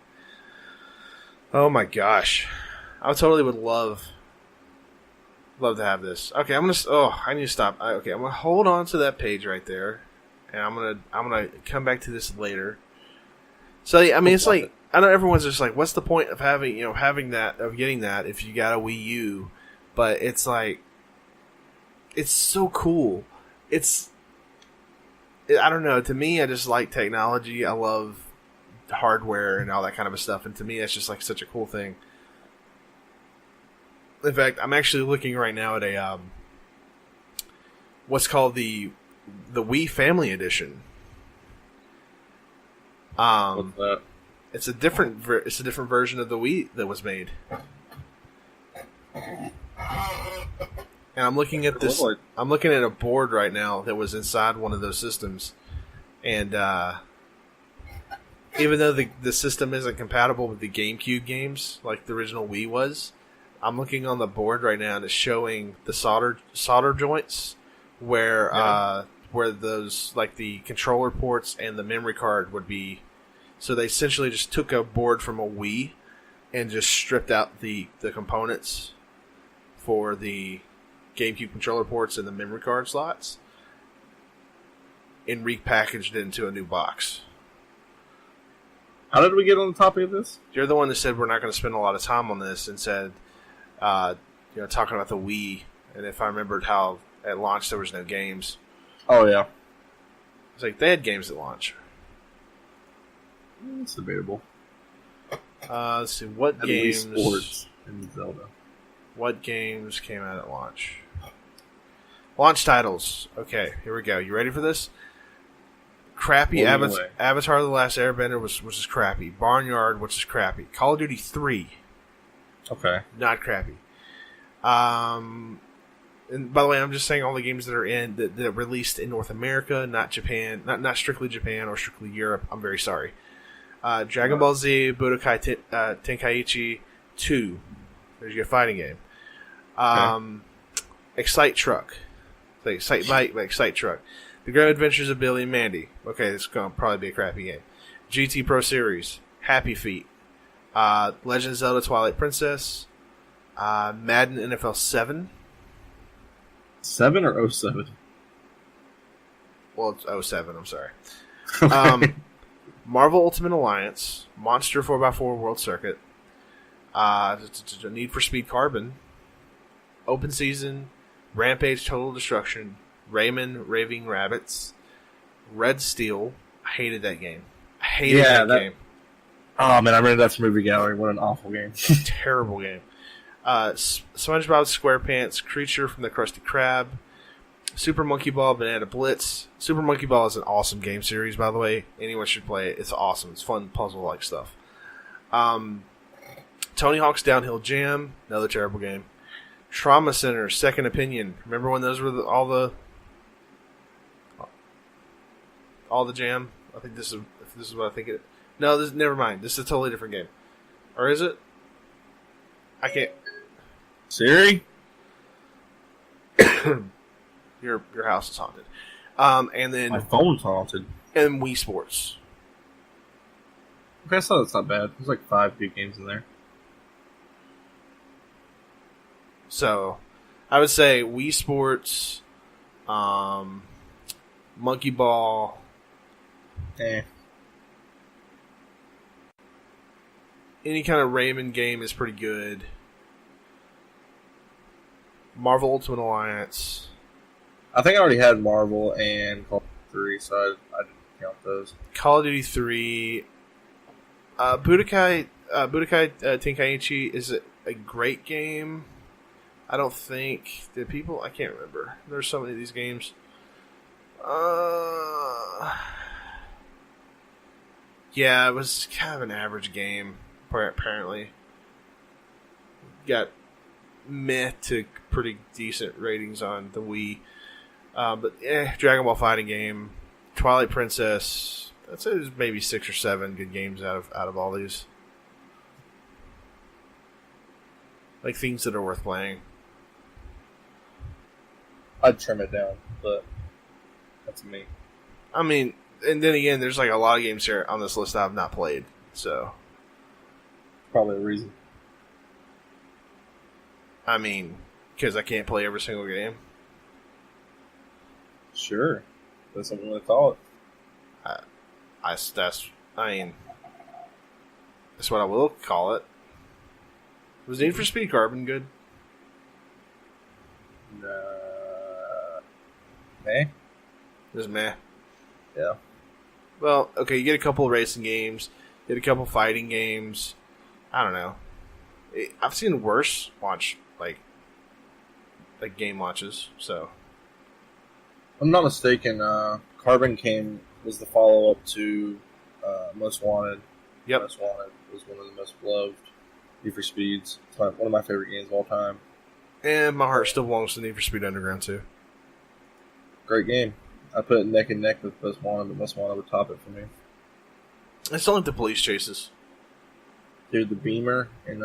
Oh my gosh, I totally would love to have this. Okay, I need to stop. I'm gonna hold on to that page right there, and I'm gonna come back to this later. So I mean, it's like I know everyone's just like, what's the point of having getting that if you got a Wii U? But it's like, it's so cool. I don't know. To me, I just like technology. I love hardware and all that kind of stuff, and to me, that's just like such a cool thing. In fact, I'm actually looking right now at a what's called the Wii Family Edition. What's that? It's a different version of the Wii that was made. And I'm looking at this. I'm looking at a board right now that was inside one of those systems, and even though the system isn't compatible with the GameCube games like the original Wii was, I'm looking on the board right now and it's showing the solder joints where those like the controller ports and the memory card would be. So they essentially just took a board from a Wii and just stripped out the components for the GameCube controller ports and the memory card slots and repackaged it into a new box. How did we get on the topic of this? You're the one that said we're not going to spend a lot of time on this and said, talking about the Wii, and if I remembered how at launch there was no games. Oh, yeah. It's like they had games at launch. It's debatable. Let's see, what games... Wii Sports and Zelda. What games came out at launch? Launch titles. Okay, here we go. You ready for this? Crappy Avatar: The Last Airbender, which is crappy. Barnyard, which is crappy. Call of Duty 3. Okay. Not crappy. And by the way, I'm just saying all the games that are that released in North America, not Japan, not strictly Japan or strictly Europe. I'm very sorry. Dragon Ball Z, Budokai Tenkaichi 2. There's your fighting game. Excite Truck. Like Excite Bike, but Excite Truck. The Great Adventures of Billy and Mandy. Okay, this is going to probably be a crappy game. GT Pro Series. Happy Feet. Legend of Zelda Twilight Princess. Madden NFL 7. 7 or 07? Well, it's 07, I'm sorry. Marvel Ultimate Alliance. Monster 4x4 World Circuit. Need for Speed Carbon. Open Season. Rampage Total Destruction. Rayman Raving Rabbits. Red Steel. I hated that game. I hated that game. Oh, man, I rented that from Movie Gallery. What an awful game. Terrible game. SpongeBob SquarePants, Creature from the Krusty Krab, Super Monkey Ball, Banana Blitz. Super Monkey Ball is an awesome game series, by the way. Anyone should play it. It's awesome. It's fun, puzzle-like stuff. Tony Hawk's Downhill Jam, another terrible game. Trauma Center, Second Opinion. Remember when those were all the jam? I think this is what I think it. No, never mind. This is a totally different game, or is it? I can't. Siri? Your house is haunted. And then my phone's haunted. And Wii Sports. Okay, so that's not bad. There's like 5 good games in there. So, I would say Wii Sports, Monkey Ball. Any kind of Rayman game is pretty good. Marvel Ultimate Alliance. I think I already had Marvel and Call of Duty 3, so I didn't count those. Call of Duty 3. Budokai Tenkaichi is a great game. I don't think I can't remember. There's so many of these games. Yeah, it was kind of an average game. Apparently, got meh to pretty decent ratings on the Wii. But Dragon Ball fighting game, Twilight Princess. I'd say there's maybe 6 or 7 good games out of all these. Like things that are worth playing. I'd trim it down, but that's me. I mean, and then again, there's like a lot of games here on this list I've not played, so probably a reason. I mean, because I can't play every single game. Sure, that's something to call it. That's what I will call it. Was Need for Speed Carbon good? Meh? It was meh. Yeah. Well, okay, you get a couple of racing games, you get a couple of fighting games. I don't know. I've seen worse launch like game launches. So, if I'm not mistaken, Carbon was the follow up to Most Wanted. Yep. Most Wanted was one of the most loved Need for Speeds. It's one of my favorite games of all time. And my heart still belongs to Need for Speed Underground too. Great game. I put it neck and neck with Most Wanted, but Most Wanted would top it for me. I still like the police chases. Dude, the Beamer and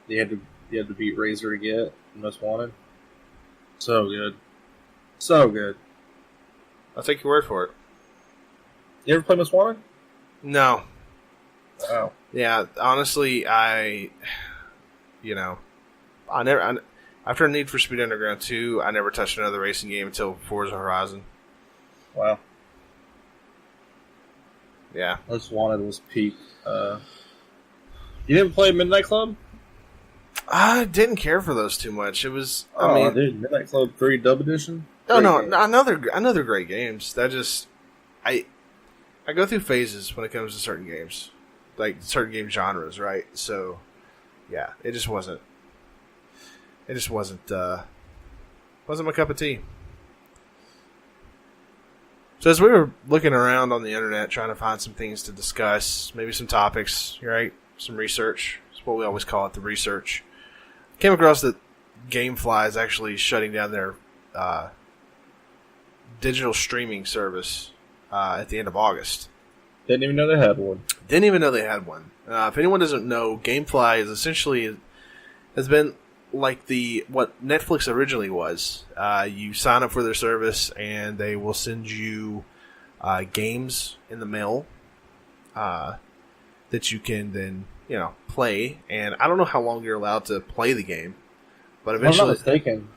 you had to beat Razor to get Most Wanted. So good. So good. I'll take your word for it. You ever play Most Wanted? No. Wow. Yeah, honestly, I never. After Need for Speed Underground 2, I never touched another racing game until Forza Horizon. Wow. Yeah. Most Wanted was peak. You didn't play Midnight Club? I didn't care for those too much. It was. Dude, Midnight Club 3 Dub Edition. No, another great games. That just I go through phases when it comes to certain games, like certain game genres, right? So, yeah, it just wasn't. It just wasn't my cup of tea. So as we were looking around on the internet trying to find some things to discuss, maybe some topics, right? Some research. That's what we always call it, the research. Came across that GameFly is actually shutting down their digital streaming service at the end of August. Didn't even know they had one. If anyone doesn't know, GameFly is essentially has been like what Netflix originally was. You sign up for their service and they will send you games in the mail that you can then play. And I don't know how long you're allowed to play the game, but eventually, if I'm not mistaken,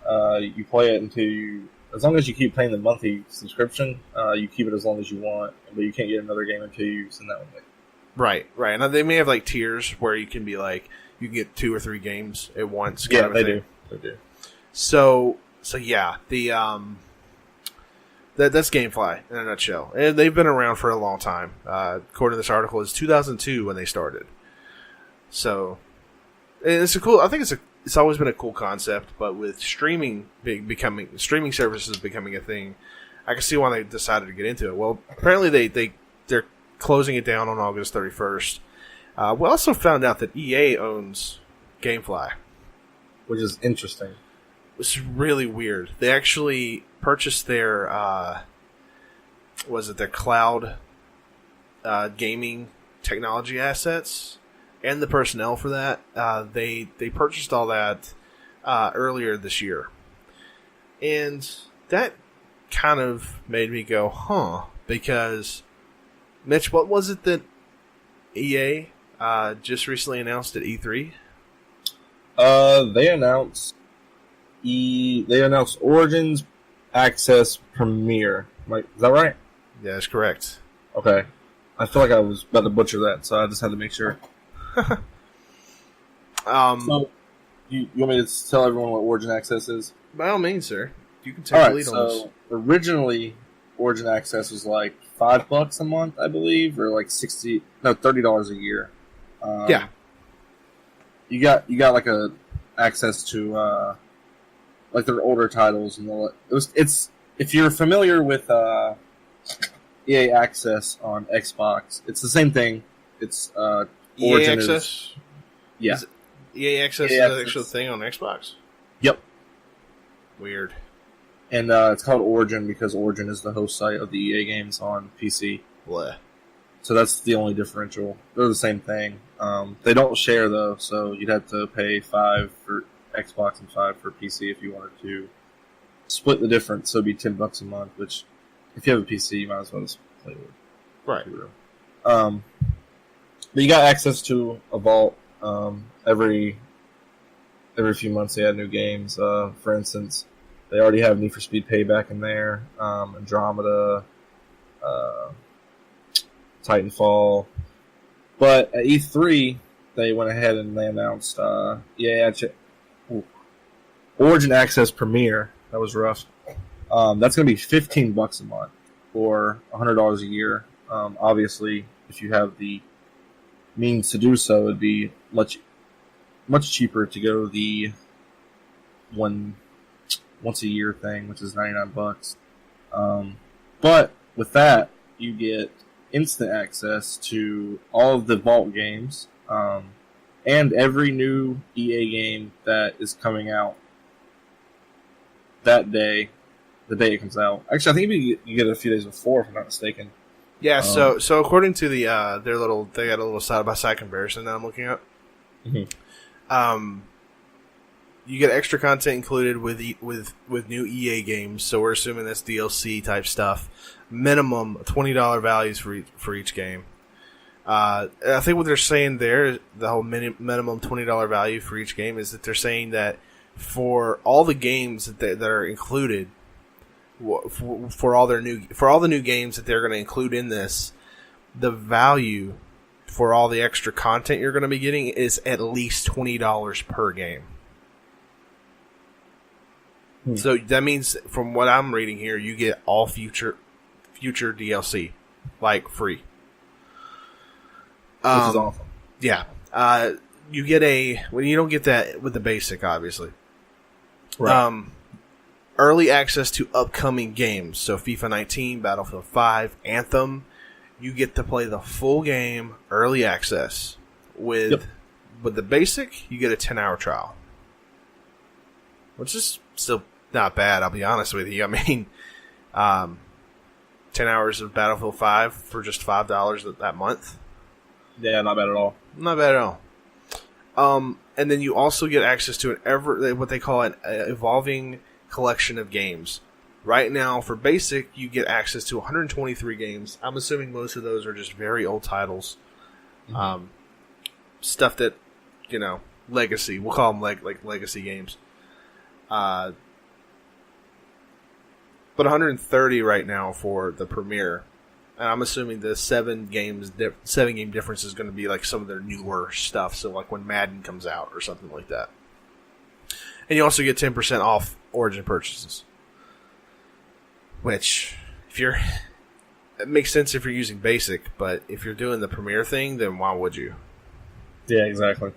you play it until as long as you keep paying the monthly subscription, you keep it as long as you want, but you can't get another game until you send that one back. Right. And they may have like tiers where you can be like, you can get 2 or 3 games at once. Yeah, they do. They do. So yeah, that's GameFly in a nutshell, and they've been around for a long time. According to this article, it's 2002 when they started. So, and I think it's always been a cool concept, but with streaming services becoming a thing, I can see why they decided to get into it. Well, apparently they're closing it down on August 31st. We also found out that EA owns GameFly, which is interesting. It's really weird. They actually purchased their their cloud gaming technology assets and the personnel for that. They purchased all that earlier this year, and that kind of made me go, huh? Because Mitch, what was it that EA just recently announced at E3? They announced Origins Access Premiere. Is that right? Yeah, that's correct. Okay. I feel like I was about to butcher that, so I just had to make sure. So, you want me to tell everyone what Origin Access is? By all means, sir. You can take All the right, lead on this. so originally Origin Access was like $5 a month, I believe, or like $30 a year. Yeah. You got like a access to like their older titles and it's if you're familiar with EA Access on Xbox, it's the same thing. It's EA Origin Access? Yeah. EA Access EA is Access. an actual thing on Xbox? Yep. Weird. And it's called Origin because Origin is the host site of the EA games on PC. Bleh. So that's the only differential. They're the same thing. They don't share though, so you'd have to pay $5 for Xbox and $5 for PC if you wanted to split the difference. So it'd be $10 a month. Which, if you have a PC, you might as well just play with. Right. But you got access to a vault. Every few months they add new games. For instance, they already have Need for Speed Payback in there, Andromeda, Titanfall. But at E3, they went ahead and they announced Origin Access Premier. That was rough. That's going to be $15 a month or $100 a year. Obviously, if you have the means to do so, it'd be much cheaper to go the once a year thing, which is $99. But with that, you get instant access to all of the Vault games and every new EA game that is coming out that day, the day it comes out. Actually, I think you get it a few days before, if I'm not mistaken. Yeah. So according to the they got a little side by side comparison that I'm looking at. Mm-hmm. You get extra content included with new EA games, so we're assuming that's DLC type stuff. Minimum $20 values for each game. I think what they're saying there, the whole minimum $20 value for each game, is that they're saying that for all the games that are included, for all the new games that they're going to include in this, the value for all the extra content you're going to be getting is at least $20 per game. So that means, from what I'm reading here, you get all future DLC, like, free. Which is awesome. Yeah. You don't get that with the basic, obviously. Right. Early access to upcoming games. So FIFA 19, Battlefield 5, Anthem. You get to play the full game, early access. With the basic, you get a 10-hour trial. Which is still not bad, I'll be honest with you. I mean, 10 hours of Battlefield 5 for just $5 that month. Yeah, not bad at all. Not bad at all. And then you also get access to what they call an evolving collection of games. Right now, for basic, you get access to 123 games. I'm assuming most of those are just very old titles. Mm-hmm. Stuff that, legacy. We'll call them like legacy games. But 130 right now for the premiere. And I'm assuming the 7-game difference is going to be like some of their newer stuff. So like when Madden comes out or something like that. And you also get 10% off Origin purchases. Which, it makes sense if you're using basic, but if you're doing the premiere thing, then why would you? Yeah, exactly.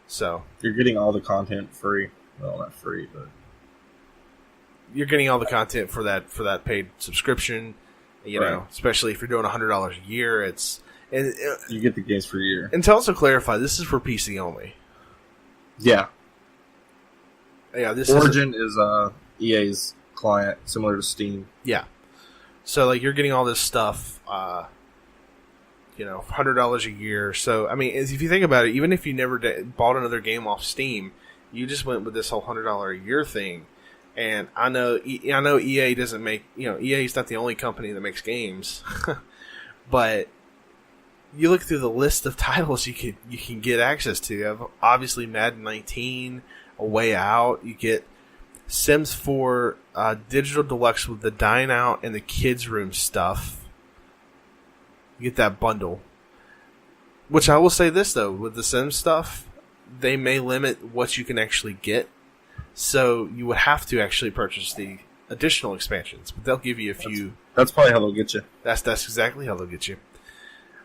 So you're getting all the content free. Well, not free, but you're getting all the content for that paid subscription. Right. Especially if you're doing $100 a year, you get the games for a year. And to also clarify, this is for PC only. Yeah. Yeah. This Origin is EA's client, similar to Steam. Yeah. So like you're getting all this stuff, $100 a year. So I mean, if you think about it, even if you never bought another game off Steam, you just went with this whole $100 a year thing. And I know EA doesn't make, EA is not the only company that makes games, but you look through the list of titles you can get access to. You have obviously Madden 19, A Way Out. You get Sims 4 Digital Deluxe with the Dine Out and the Kids Room stuff. You get that bundle. Which I will say this though, with the Sims stuff, they may limit what you can actually get. So you would have to actually purchase the additional expansions, but they'll give you a few. That's probably how they'll get you. That's exactly how they'll get you.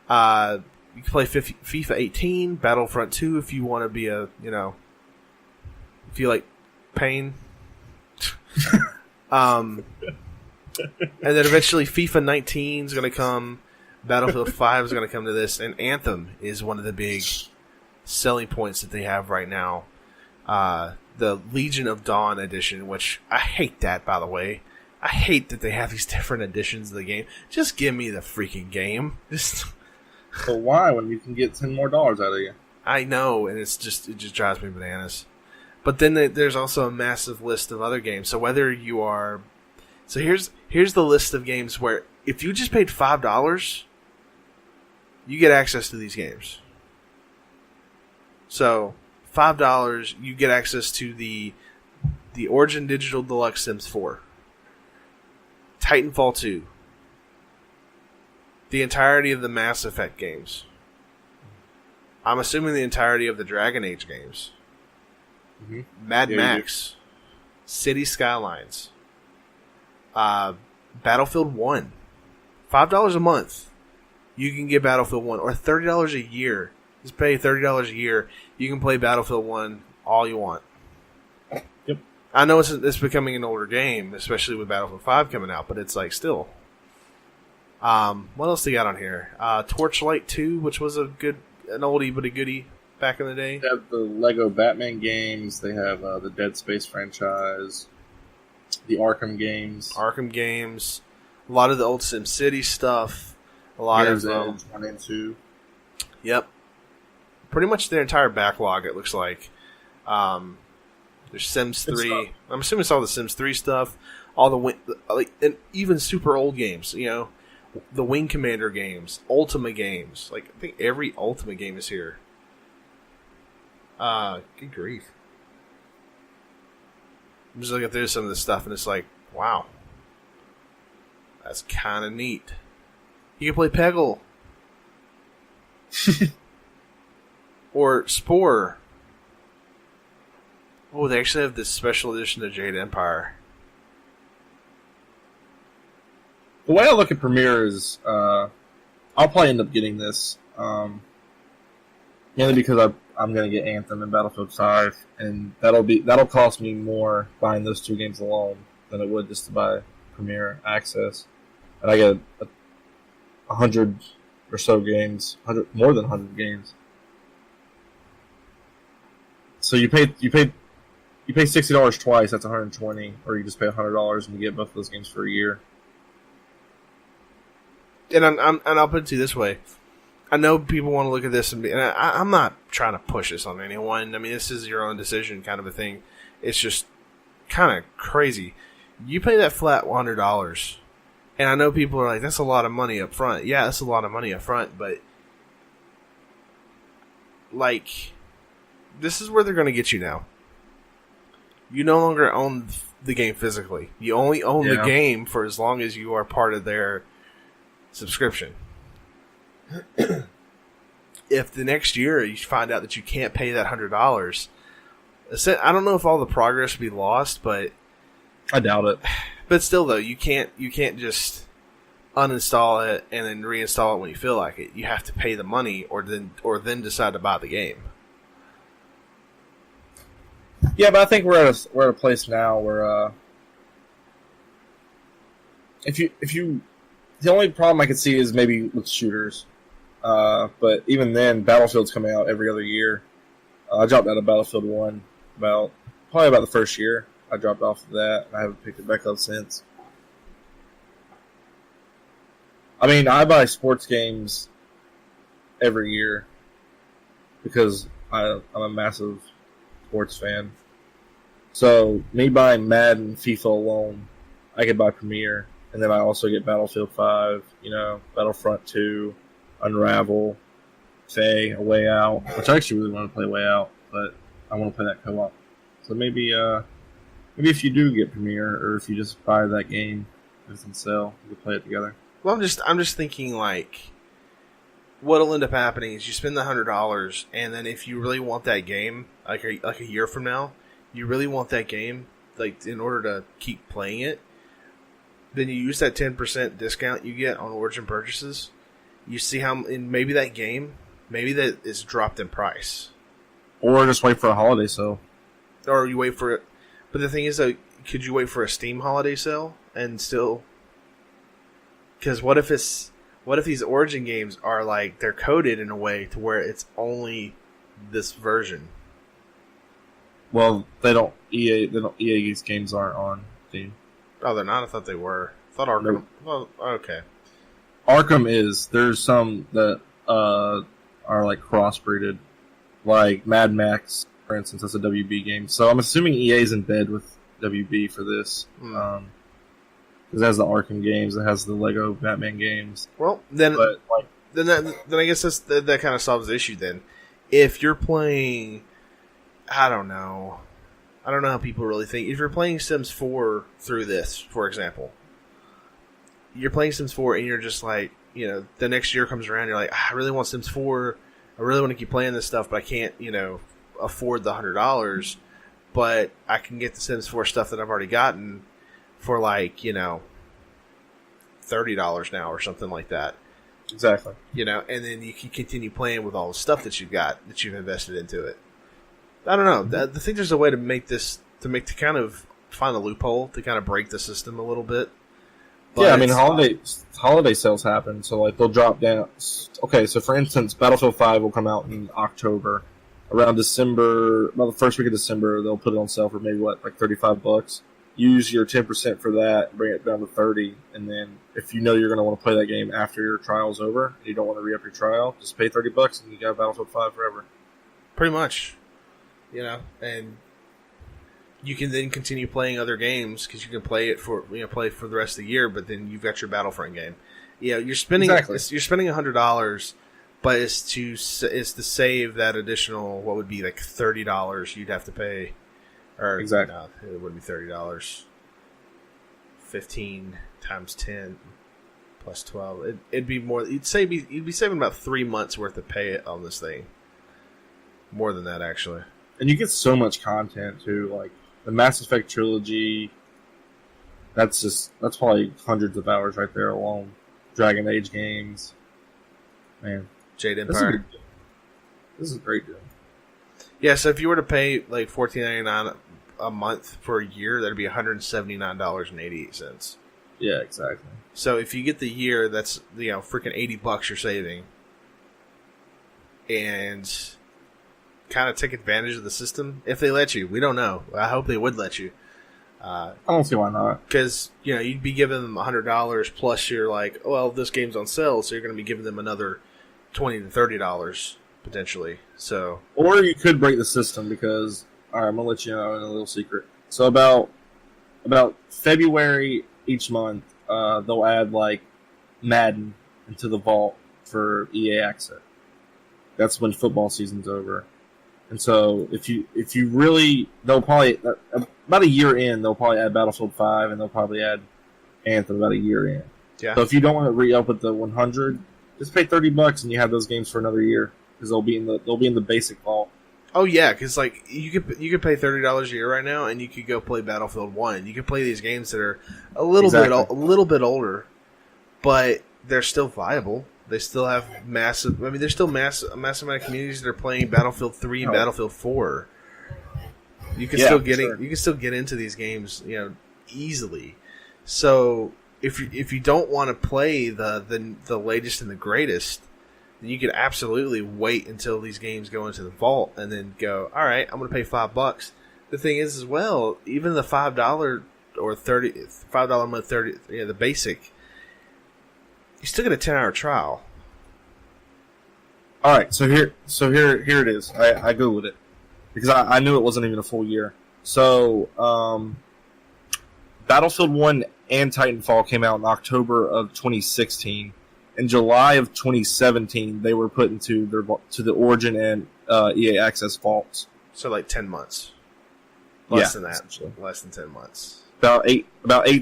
You can play FIFA 18, Battlefront 2 if you want to be if you like pain. And then eventually FIFA 19 is going to come, Battlefield 5 is going to come to this, and Anthem is one of the big selling points that they have right now. The Legion of Dawn edition, which I hate that, by the way. I hate that they have these different editions of the game. Just give me the freaking game. But why when you can get $10 more out of you? I know, and it just drives me bananas. But then there's also a massive list of other games. So whether you are... So here's the list of games where if you just paid $5, you get access to these games. So $5, you get access to the Origin Digital Deluxe Sims 4, Titanfall 2, the entirety of the Mass Effect games. I'm assuming the entirety of the Dragon Age games. Mm-hmm. Mad Max, City Skylines, Battlefield 1. $5 a month, you can get Battlefield 1, or $30 a year. Just pay $30 a year. You can play Battlefield 1 all you want. Yep. I know it's becoming an older game, especially with Battlefield 5 coming out, but it's like still. What else they got on here? Torchlight 2, which was an oldie but a goodie back in the day. They have the Lego Batman games. They have the Dead Space franchise. The Arkham games. A lot of the old SimCity stuff. A lot of 1 and 2. Yep. Pretty much their entire backlog, it looks like. There's Sims 3. I'm assuming it's all the Sims 3 stuff. All and even super old games, the Wing Commander games, Ultima games. I think every Ultima game is here. Good grief. I'm just looking through some of this stuff, and it's like, wow. That's kind of neat. You can play Peggle. Or Spore. Oh, they actually have this special edition of Jade Empire. The way I look at Premiere is, I'll probably end up getting this, mainly because I'm going to get Anthem and Battlefield 5, and that'll cost me more buying those two games alone than it would just to buy Premiere Access, and I get 100 or so games, more than 100 games. So you pay $60 twice. That's $120, or you just pay $100 and you get both of those games for a year. And I'll put it to you this way: I know people want to look at this, and I'm not trying to push this on anyone. I mean, this is your own decision, kind of a thing. It's just kind of crazy. You pay that flat $100, and I know people are like, "That's a lot of money up front." Yeah, that's a lot of money up front, but this is where they're going to get you now. You no longer own the game physically. You only own the game for as long as you are part of their subscription. If the next year you find out that you can't pay that $100, I don't know if all the progress will be lost, but I doubt it. But still, though, you can't just uninstall it and then reinstall it when you feel like it. You have to pay the money, or then decide to buy the game. Yeah, but I think we're at a place now where if you the only problem I could see is maybe with shooters. But even then, Battlefield's coming out every other year. I dropped out of Battlefield 1 probably about the first year. I dropped off of that, and I haven't picked it back up since. I mean, I buy sports games every year because I'm a massive sports fan. So, me buying Madden, FIFA alone, I could buy Premiere, and then I also get Battlefield 5, Battlefront 2, Unravel, Faye, A Way Out, which I actually really want to play A Way Out, but I want to play that co-op. So maybe if you do get Premiere, or if you just buy that game and it's on sale, you can play it together. Well, I'm just thinking, what'll end up happening is you spend the $100, and then if you really want that game, like a year from now, you really want that game, like in order to keep playing it, then you use that 10% discount you get on Origin purchases. You see how in maybe that game, maybe that is dropped in price, or just wait for a holiday sale, or you wait for it. But the thing is, though, could you wait for a Steam holiday sale and still? Because what if these Origin games are like they're coded in a way to where it's only this version? Well, EA's games aren't on Steam. Oh, they're not? I thought they were. I thought Arkham... Nope. Well, okay. Arkham is. There's some that are like crossbreeded. Like Mad Max, for instance, that's a WB game. So I'm assuming EA's in bed with WB for this. Because it has the Arkham games, it has the Lego Batman games. Well, then I guess that kind of solves the issue then. If you're playing... I don't know how people really think. If you're playing Sims 4 through this, for example, you're playing Sims 4 and you're just like, the next year comes around, you're like, I really want Sims 4. I really want to keep playing this stuff, but I can't, afford the $100. But I can get the Sims 4 stuff that I've already gotten for like, $30 now or something like that. Exactly. And then you can continue playing with all the stuff that you've got, that you've invested into it. I don't know. I think there's a way to make this to kind of find a loophole to kind of break the system a little bit. But yeah, I mean holiday sales happen, so like they'll drop down. Okay, so for instance, Battlefield 5 will come out in October. Around December, about the first week of December, they'll put it on sale for maybe like $35. Use your 10% for that, bring it down to 30, and then if you know you're going to want to play that game after your trial's over, and you don't want to re-up your trial, just pay $30 and you got Battlefield 5 forever. Pretty much. And you can then continue playing other games because you can play it for play for the rest of the year. But then you've got your Battlefront game. You're spending you're spending $100, but it's to save that additional what would be like $30 you'd have to pay. Or exactly, no, it wouldn't be $30. 15 times 10 plus 12. It'd be more. You'd be saving about 3 months worth of pay on this thing. More than that, actually. And you get so much content too, like the Mass Effect trilogy. That's probably hundreds of hours right there alone. Dragon Age games, man. Jade Empire. This is a great deal. Yeah, so if you were to pay like $14.99 a month for a year, that'd be $179.88. Yeah, exactly. So if you get the year, that's freaking $80 you're saving, and kind of take advantage of the system if they let you. We don't know. I hope they would let you. I don't see why not. Because you'd be giving them $100 plus you're like, well, this game's on sale, so you're going to be giving them another $20 to $30 potentially. So, or you could break the system because all right, I'm gonna let you know in a little secret. So about February each month, they'll add like Madden into the vault for EA access. That's when football season's over. And so if you really, they'll probably about a year in, they'll probably add Battlefield 5 and they'll probably add Anthem about a year in. Yeah. So if you don't want to re-up with the 100, just pay $30 and you have those games for another year because they'll be in the basic vault. Oh yeah, because like you could pay $30 a year right now and you could go play Battlefield 1. You could play these games that are a little bit older, but they're still viable. They still have massive. I mean, there's still a massive amount of communities that are playing Battlefield 3 and Battlefield 4. You can still get into these games, easily. So if you don't want to play the latest and the greatest, then you could absolutely wait until these games go into the vault and then go, all right, I'm going to pay $5. The thing is, as well, even the $5 or $5 a month, the basic. You still get a 10-hour trial. All right, so here it is. I googled it because I knew it wasn't even a full year. So, Battlefield 1 and Titanfall came out in October of 2016. In July of 2017, they were put into the Origin and EA Access vaults. So, like 10 months. Less than that. Essentially. Less than 10 months. About 8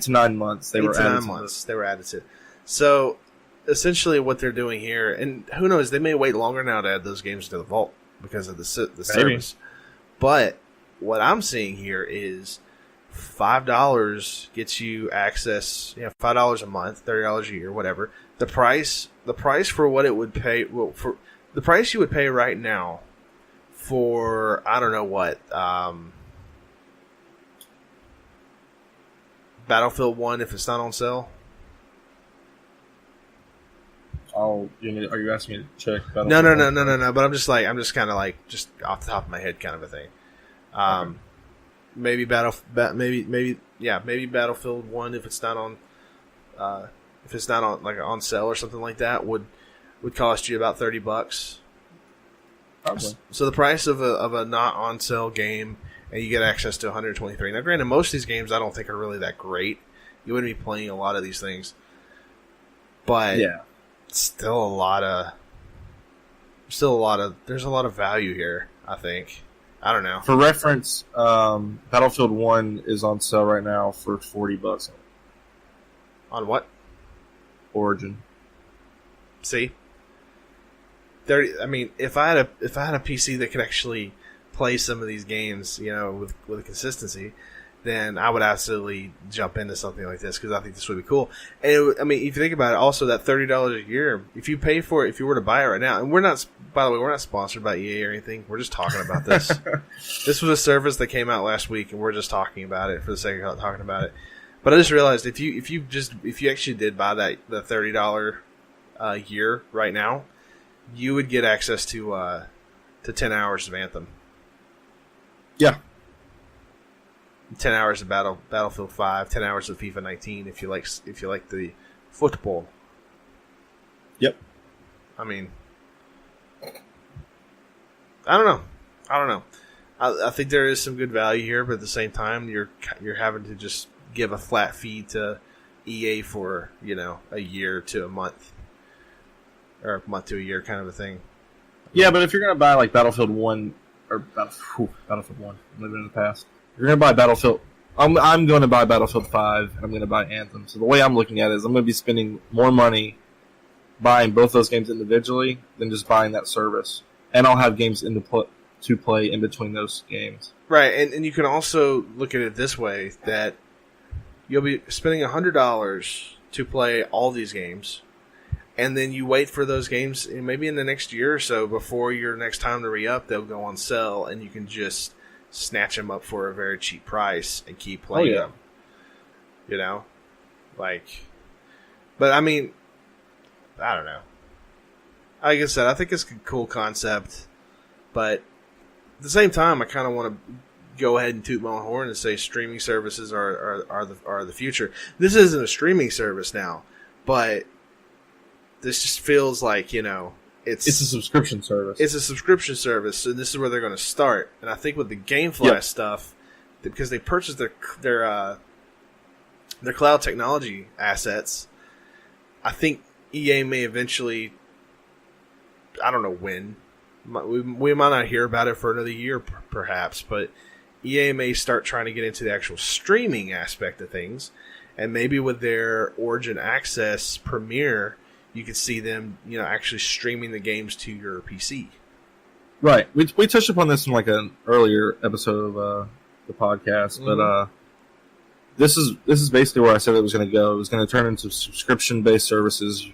to 9 months. They were added to. So, essentially what they're doing here, and who knows, they may wait longer now to add those games to the vault because of the service. But what I'm seeing here is $5 gets you access, $5 a month, $30 a year, whatever. The price for what it would pay, well, for the price you would pay right now for, I don't know what, Battlefield 1 if it's not on sale. Are you asking me to check? No. But I'm just kind of like just off the top of my head, kind of a thing. Okay. Maybe Battlefield 1 if it's not on, like on sale or something like that would cost you about $30. Probably. So the price of a not on sale game, and you get access to 123. Now, granted, most of these games I don't think are really that great. You wouldn't be playing a lot of these things, but yeah. Still a lot of there's a lot of value here, I think. I don't know. For reference, Battlefield 1 is on sale right now for $40. On what? Origin. See? I mean, if I had a PC that could actually play some of these games, with a consistency, then I would absolutely jump into something like this because I think this would be cool. And if you think about it, also that $30 a year, if you pay for it, if you were to buy it right now, and we're not sponsored by EA or anything. We're just talking about this. This was a service that came out last week, and we're just talking about it for the sake of talking about it. But I just realized if you actually did buy the $30 a year right now, you would get access to 10 hours of Anthem. Yeah. 10 hours of Battlefield 5, 10 hours of FIFA 19 if you like the football. Yep. I mean, I don't know. I think there is some good value here, but at the same time, you're having to just give a flat fee to EA for a year to a month, or a month to a year kind of a thing. Yeah, but if you're gonna buy like Battlefield 1 or Battlefield 1, I'm living in the past. You're going to buy Battlefield. I'm going to buy Battlefield 5, and I'm going to buy Anthem. So the way I'm looking at it is I'm going to be spending more money buying both those games individually than just buying that service. And I'll have games to play in between those games. Right, and you can also look at it this way, that you'll be spending $100 to play all these games, and then you wait for those games, and maybe in the next year or so, before your next time to re-up, they'll go on sale, and you can just snatch them up for a very cheap price and keep playing them. But I mean, I don't know. Like I said, I think it's a cool concept, but at the same time, I kind of want to go ahead and toot my own horn and say streaming services are the future. This isn't a streaming service now, but this just feels like It's a subscription service. It's a subscription service, and this is where they're going to start. And I think with the GameFly stuff, because they purchased their cloud technology assets, I think EA may eventually, I don't know when, we might not hear about it for another year perhaps, but EA may start trying to get into the actual streaming aspect of things, and maybe with their Origin Access Premiere, you could see them, actually streaming the games to your PC. Right. We touched upon this in like an earlier episode of the podcast, but this is basically where I said it was going to go. It was going to turn into subscription-based services.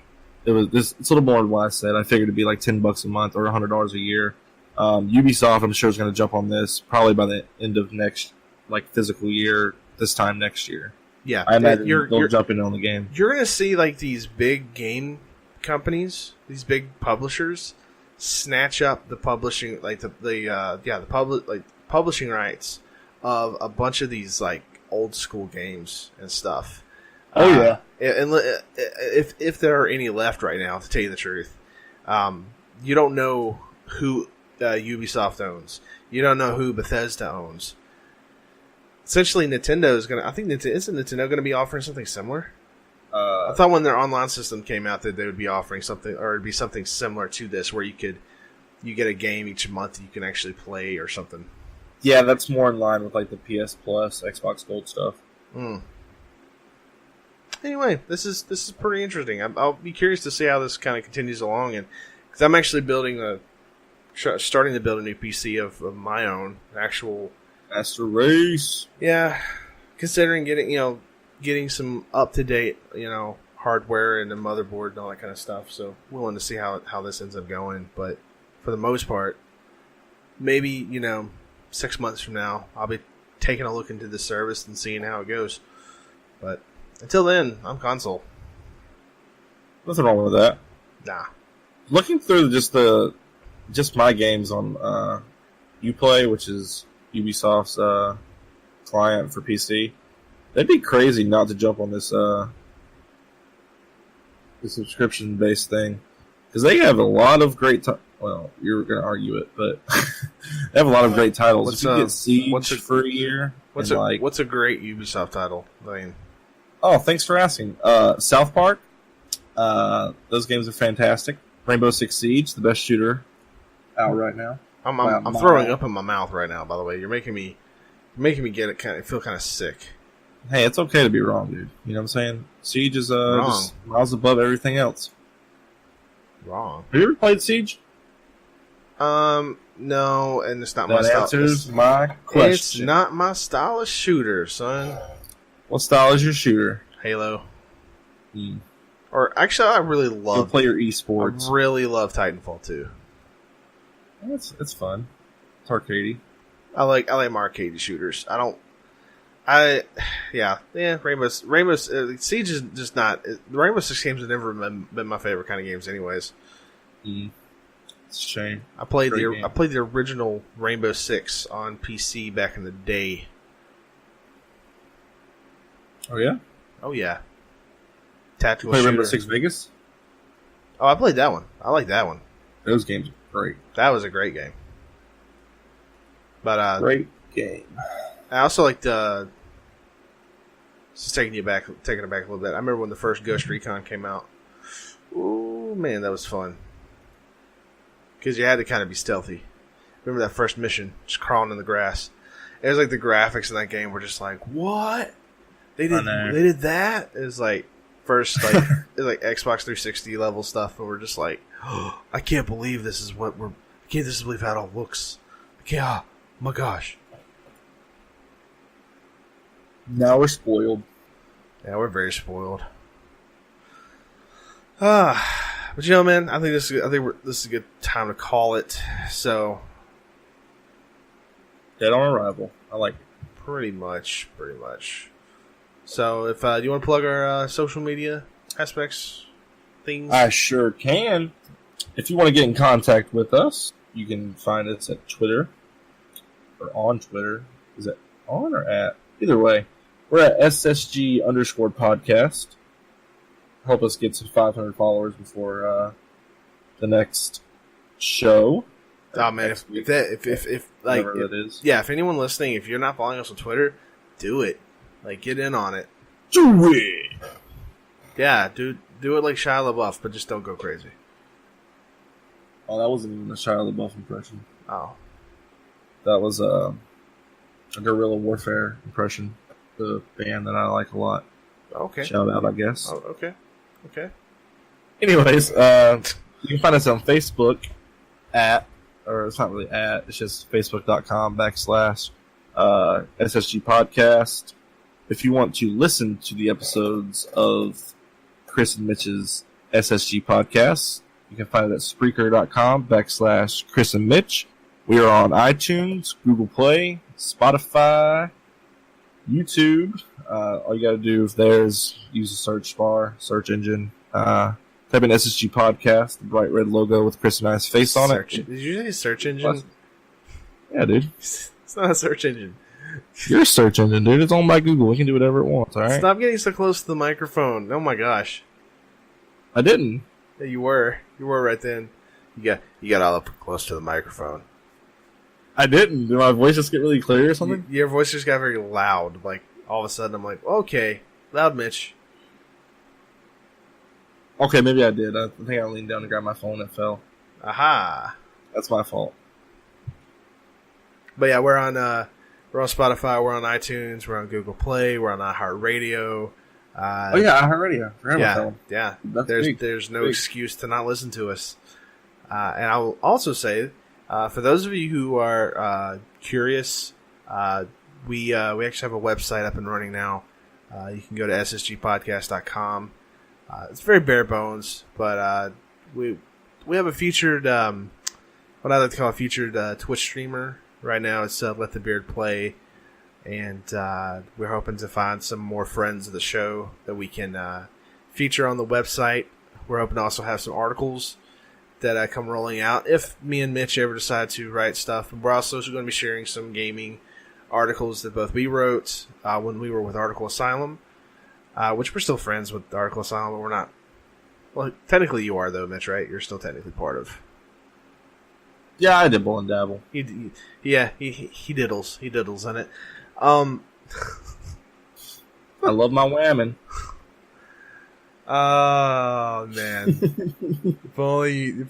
It's a little more than what I said. I figured it'd be like $10 a month or $100 a year. Ubisoft, I'm sure, is going to jump on this probably by the end of next physical year. This time next year. Yeah, I imagine they'll jump in on the game. You're going to see these big game companies, these big publishers, snatch up the publishing, publishing rights of a bunch of these old school games and stuff. Oh yeah, and if there are any left right now, to tell you the truth, you don't know who Ubisoft owns. You don't know who Bethesda owns. Essentially, Nintendo is going to. I think isn't Nintendo going to be offering something similar? I thought when their online system came out that they would be offering something, or it'd be something similar to this, where you get a game each month you can actually play or something. Yeah, that's more in line with the PS Plus, Xbox Gold stuff. Anyway, this is pretty interesting. I'll be curious to see how this kind of continues along, and because I'm actually starting to build a new PC of my own, actual Master Race. Yeah, considering getting some up to date, hardware and the motherboard and all that kind of stuff. So willing to see how this ends up going. But for the most part, maybe 6 months from now, I'll be taking a look into the service and seeing how it goes. But until then, I'm console. Nothing wrong with that. Nah. Looking through just my games on Uplay, which is Ubisoft's client for PC, that'd be crazy not to jump on this subscription-based thing, because they have a lot of great. Well, you're going to argue it, but they have a lot of great titles. If you get Siege for a year, what's a great Ubisoft title? Oh, thanks for asking. South Park. Those games are fantastic. Rainbow Six Siege, the best shooter out right now. I'm throwing up in my mouth right now. By the way, you're making me feel kind of sick. Hey, it's okay to be wrong, dude. You know what I'm saying? Siege is just miles above everything else. Wrong. Have you ever played Siege? No, and it's not my style. That answers my question. It's not my style of shooter, son. What style is your shooter? Halo. Or actually, I really love. You'll play your esports. I really love Titanfall 2. It's fun. It's arcadey. I like my arcadey shooters. Rainbow Siege is just not. The Rainbow Six games have never been my favorite kind of games, anyways. It's a shame. I played the original Rainbow Six on PC back in the day. Oh yeah. Oh yeah. Tactical play shooter. Rainbow Six Vegas? Oh, I played that one. I like that one. Those games are great. That was a great game. But great game. I also liked just taking it back a little bit. I remember when the first Ghost Recon came out. Ooh, man, that was fun. Because you had to kind of be stealthy. Remember that first mission, just crawling in the grass. It was like the graphics in that game were just like, what? They did that? It was like first it was like Xbox 360 level stuff, and we're just like, oh, I can't believe this is what I can't believe how it all looks. Oh my gosh. Now we're spoiled. Yeah, we're very spoiled. But man, I think this is a good time to call it. So, dead on arrival. I like it. Pretty much. So, if do you want to plug our social media aspects, things? I sure can. If you want to get in contact with us, you can find us at Twitter or on Twitter. Is it on or at? Either way, we're at SSG_podcast. Help us get to 500 followers before the next show. Oh man, if anyone listening, if you're not following us on Twitter, do it. Like, get in on it. Do it. Yeah, do it like Shia LaBeouf, but just don't go crazy. Oh, that wasn't even a Shia LaBeouf impression. Oh, that was a Guerrilla Warfare impression. The band that I like a lot. Okay. Shout out, I guess. Oh, okay. Anyways, you can find us on Facebook it's not really it's just facebook.com/SSG podcast. If you want to listen to the episodes of Chris and Mitch's SSG podcast, you can find it at Spreaker.com/Chris and Mitch. We are on iTunes, Google Play, Spotify, YouTube. All you got to do is use the search engine. Type in SSG podcast, the bright red logo with Chris and I's face on it. Did you say search engine? What? Yeah, dude. It's not a search engine. You're a search engine, dude. It's owned by Google. It can do whatever it wants, alright? Stop getting so close to the microphone. Oh my gosh. I didn't. Yeah, you were. You were right then. You got all up close to the microphone. I didn't. Did my voice just get really clear or something? Your voice just got very loud. Like, all of a sudden, I'm like, okay, loud Mitch. Okay, maybe I did. I think I leaned down to grab my phone and it fell. Aha. That's my fault. But yeah, we're on Spotify, we're on iTunes, we're on Google Play, we're on iHeartRadio. iHeartRadio. Yeah. There's no excuse to not listen to us. And I will also say, for those of you who are curious We actually have a website up and running now. You can go to ssgpodcast.com. It's very bare bones, but we have a featured, what I like to call a featured Twitch streamer. Right now it's Let the Beard Play, and we're hoping to find some more friends of the show that we can feature on the website. We're hoping to also have some articles that come rolling out if me and Mitch ever decide to write stuff. And we're also going to be sharing some gaming articles that both we wrote when we were with Article Asylum, which we're still friends with Article Asylum, but we're not. Well, technically you are, though, Mitch, right? You're still technically part of. Yeah, I dibble and dabble. He diddles. He diddles in it. I love my whamming. Oh, man. if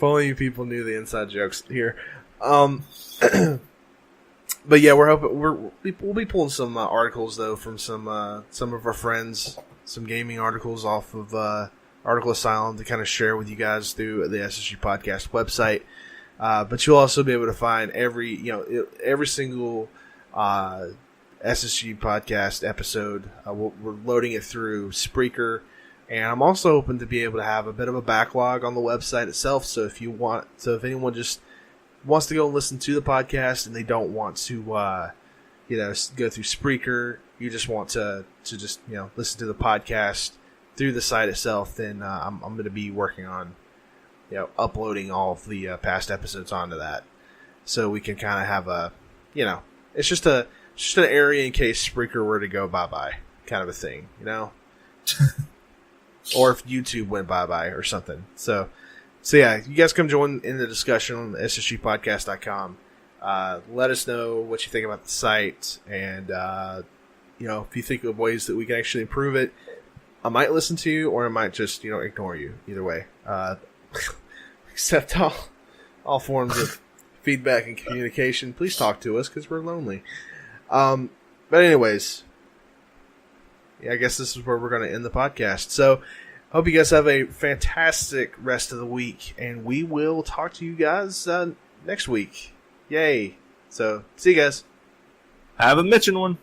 only you people knew the inside jokes here. But yeah, we're hoping we'll be pulling some articles though from some of our friends, some gaming articles off of Article Asylum to kind of share with you guys through the SSG Podcast website. But you'll also be able to find every single SSG Podcast episode. We're loading it through Spreaker, and I'm also hoping to be able to have a bit of a backlog on the website itself. So if anyone just wants to go and listen to the podcast and they don't want to, go through Spreaker, you just want to just, listen to the podcast through the site itself, then I'm going to be working on, uploading all of the past episodes onto that. So we can kind of have a, it's just an area in case Spreaker were to go bye-bye kind of a thing, or if YouTube went bye-bye or something. So yeah, you guys come join in the discussion on ssgpodcast.com. Let us know what you think about the site, and if you think of ways that we can actually improve it, I might listen to you, or I might just ignore you. Either way, accept all forms of feedback and communication. Please talk to us because we're lonely. But anyways, yeah, I guess this is where we're going to end the podcast. So. Hope you guys have a fantastic rest of the week, and we will talk to you guys next week. Yay. So, see you guys. Have a Mitchin' one.